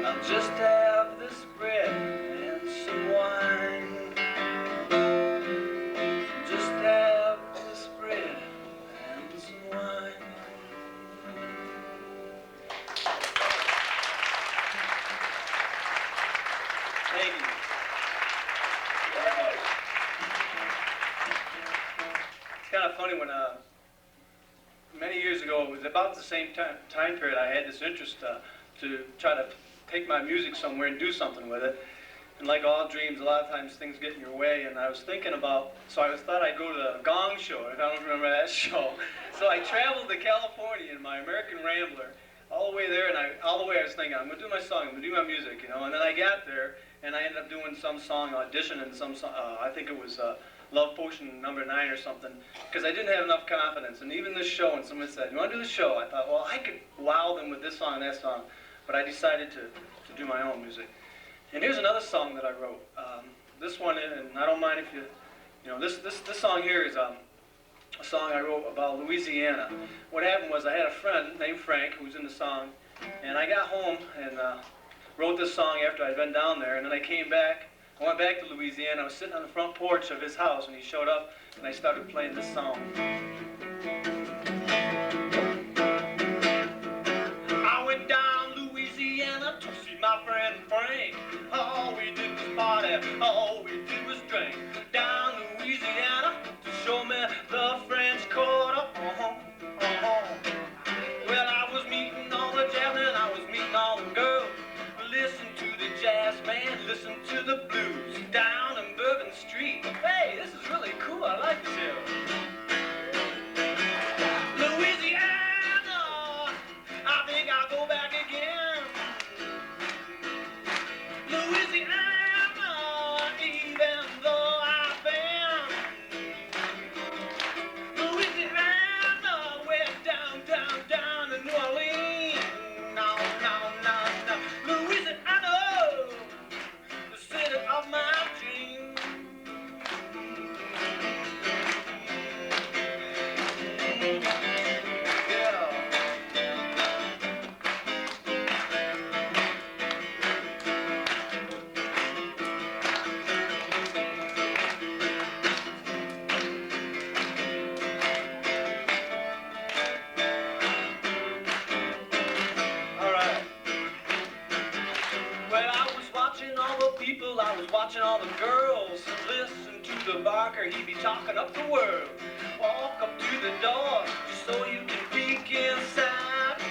I'll just have this bread and some wine. Just have this bread and some wine. Thank you. It's kind of funny when many years ago, it was about the same time period, I had this interest to try to take my music somewhere and do something with it. And like all dreams, a lot of times things get in your way, and I was thinking about, so I thought I'd go to the Gong Show, if I don't remember that show. So I traveled to California in my American Rambler, all the way there, and all the way I was thinking, I'm going to do my song, I'm going to do my music, you know. And then I got there, and I ended up doing some song, auditioning some song, I think it was Love Potion #9 or something, because I didn't have enough confidence. And even this show, and someone said, you want to do the show? I thought, well, I could wow them with this song and that song, but I decided to do my own music. And here's another song that I wrote. This one, and I don't mind if you know, this song here is a song I wrote about Louisiana. What happened was I had a friend named Frank who was in the song, and I got home and wrote this song after I'd been down there, and then I came back. I went back to Louisiana. I was sitting on the front porch of his house, and he showed up, and I started playing this song. I went down Louisiana to see my friend Frank. All we did was party, all we did was drink. Down Louisiana to show me the French Quarter. Well, I was meeting all the jazzmen, I was meeting all the girls. Listen to the jazz band, listen to the blues. Down in Bourbon Street. Hey, this is really cool, I like this here. Louisiana, I think I'll go back again. Louisiana, even though I've been. Louisiana, way down, down, down in New Orleans. No, no, no, no. Louisiana, the city of my dreams. I was watching all the girls. Listen to the barker, he be talking up the world. Walk up to the door, just so you can peek inside.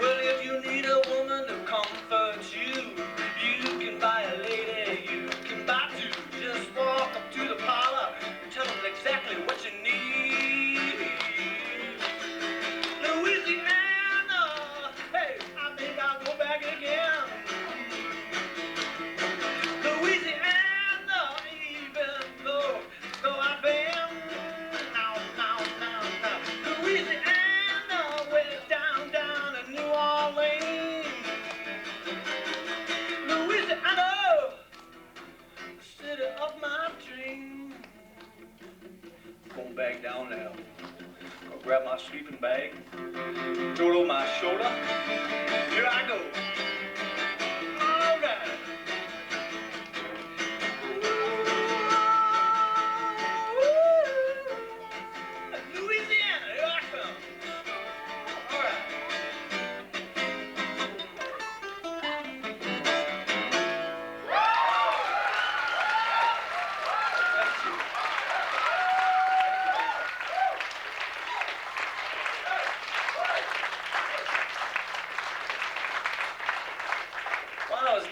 Well, if you need a woman to comfort you, you can buy a lady, you can buy two. Just walk up to the parlor and tell them exactly what you need. Louisiana, hey, I think I'll go back again. Back down now. Go grab my sleeping bag, throw it over my shoulder. Here I go. All right. Louisiana, here I come. All right.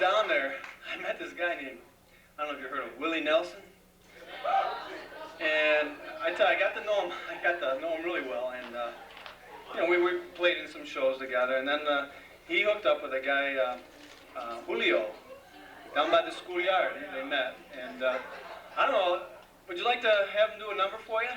Down there, I met this guy named, I don't know if you heard of Willie Nelson. And I got to know him really well, and you know, we played in some shows together, and then he hooked up with a guy, Julio, down by the schoolyard. They met, and I don't know, would you like to have him do a number for you?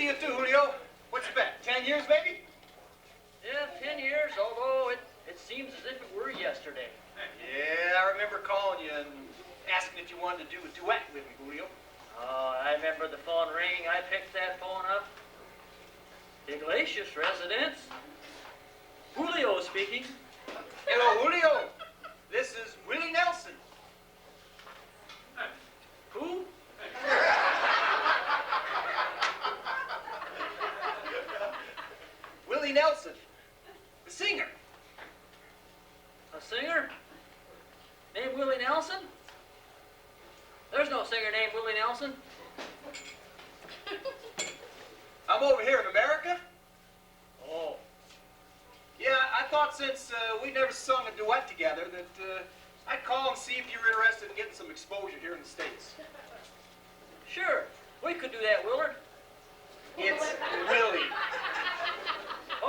see you too, Julio. What's your bet? 10 years, maybe? Yeah, 10 years, although it seems as if it were yesterday. Yeah, I remember calling you and asking if you wanted to do a duet with me, Julio. Oh, I remember the phone ringing. I picked that phone up. Iglesias residence. Julio speaking. Hello, Julio. This is Willie Nelson. Who? Willie Nelson, the singer. A singer? Named Willie Nelson? There's no singer named Willie Nelson. I'm over here in America. Oh. Yeah, I thought since we never sung a duet together that I'd call and see if you were interested in getting some exposure here in the States. Sure, we could do that, Willard. It's Willie.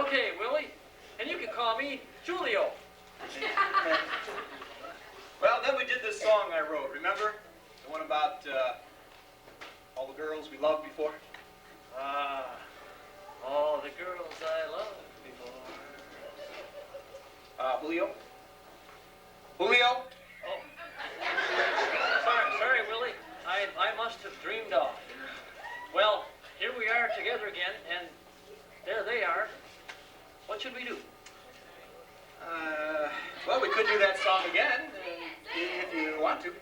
Okay, Willie. And you can call me Julio. Well, then we did this song I wrote, remember? The one about all the girls we loved before? Ah, all the girls I loved before. Julio? Julio? Oh. Sorry, Willie. I must have dreamed off. Well, here we are together again, and there they are. What should we do? Well, we could do that song again, if you want to.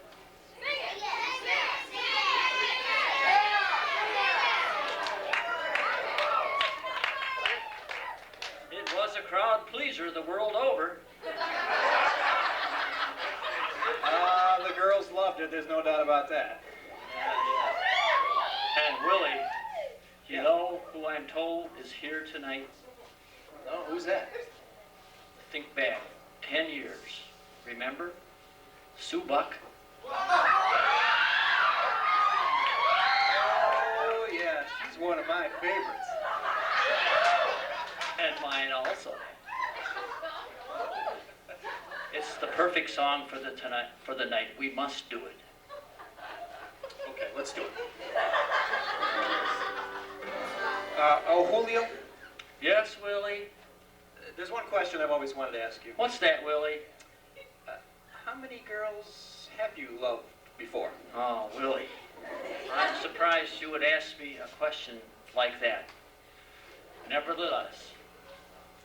It was a crowd pleaser the world over. The girls loved it, there's no doubt about that. And Willie, you know who I'm told is here tonight? No, who's that? Think back, 10 years. Remember? Sue Buck. Oh, yeah, she's one of my favorites. And mine also. It's the perfect song for the night. We must do it. Okay, let's do it. Julio? Yes, Willie? There's one question I've always wanted to ask you. What's that, Willie? How many girls have you loved before? Oh, Willie. I'm surprised you would ask me a question like that. Nevertheless,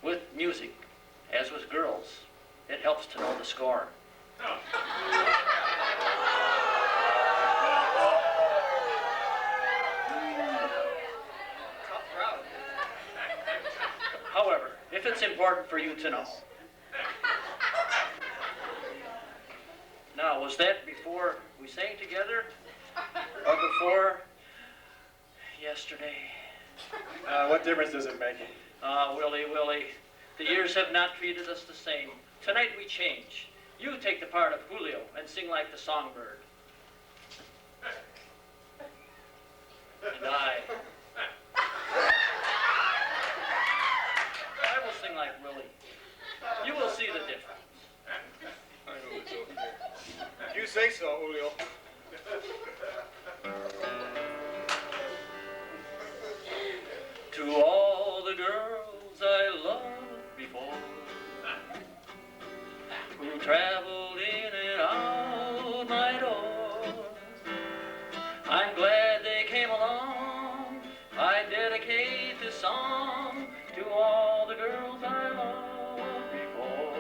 with music, as with girls, it helps to know the score. Tough crowd. However, if it's important for you to know. Now, was that before we sang together? Or before yesterday? What difference does it make? Willie, the years have not treated us the same. Tonight we change. You take the part of Julio and sing like the songbird. And I will sing like Willie. You will see the difference. I know it's over here. You say so, Julio. To all the girls I loved before, who traveled in and out my door, I'm glad they came along. I dedicate this song to all the girls I loved before.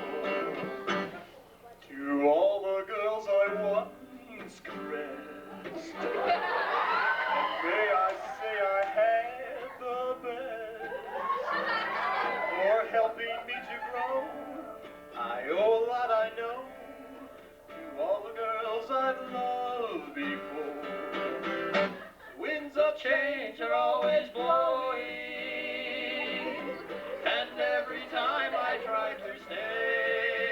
To all the girls I once caressed, and may I say I had the best. For helping me to grow, I owe a lot I know to all the girls I've loved before. The winds of change are always blowing, and every time I try to stay,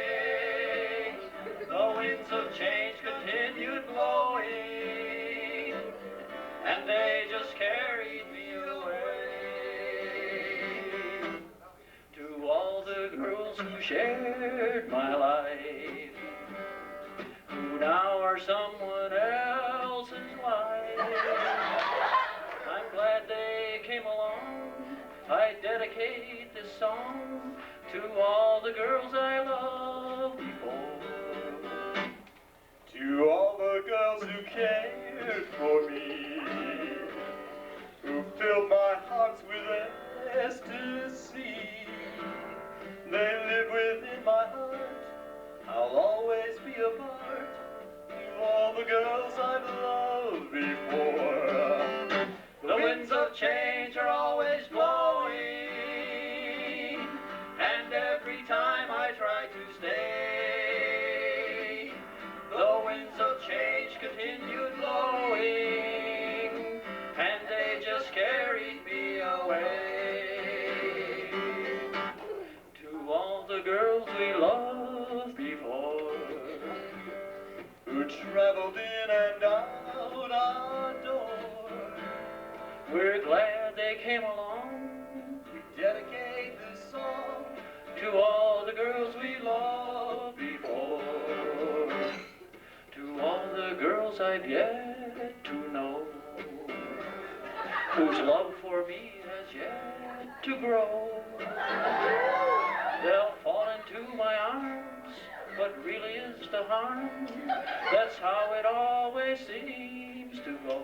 the winds of change continued blowing, and they just carried me away. To all the girls who shared my life, who now are someone else's wife, I'm glad they came along. dedicate this song to all the girls I loved before. To all the girls who cared for me, who filled my heart with ecstasy. They live within my heart, I'll always be a part of all the girls I've loved before. The winds of change are always blowing, and every time I try to stay, the winds of change continued blowing, and they just carried me away. To all the girls we loved before, who traveled in and out our door, we're glad they came along. we dedicate this song To all the girls we loved before, to all the girls I've yet to know, whose love for me has yet to grow. They'll fall into my arms, what really is the harm? That's how it always seems to go.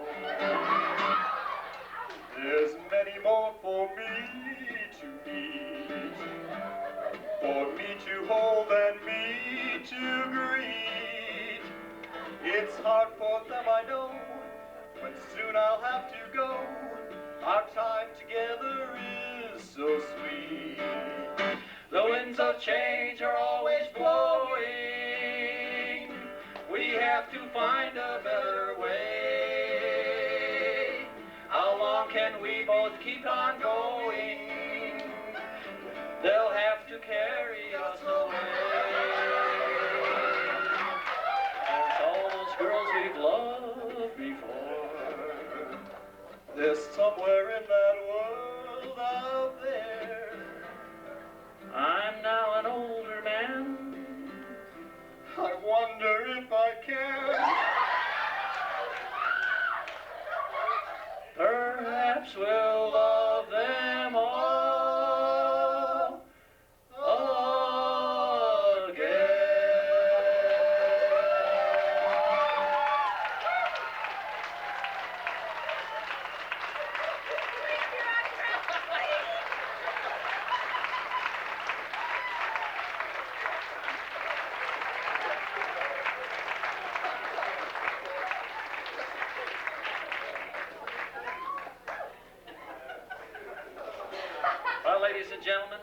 There's many more for me to meet, for me to hold and me to greet. It's hard for them, I know, when soon I'll have to go. Our time together is so sweet. The winds of change are always blowing. We have to find a better way. How long can we both keep on going? They'll have to carry us away. There's all those girls we've loved before. There's somewhere in that world out there. I'm now an older man. I wonder if I can. Perhaps we'll love them all again. Well, ladies and gentlemen,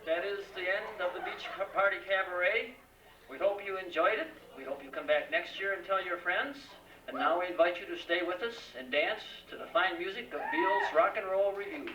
that is the end of the Beach Party Cabaret. We hope you enjoyed it. We hope you come back next year and tell your friends. And now we invite you to stay with us and dance to the fine music of Beale's Rock and Roll Review.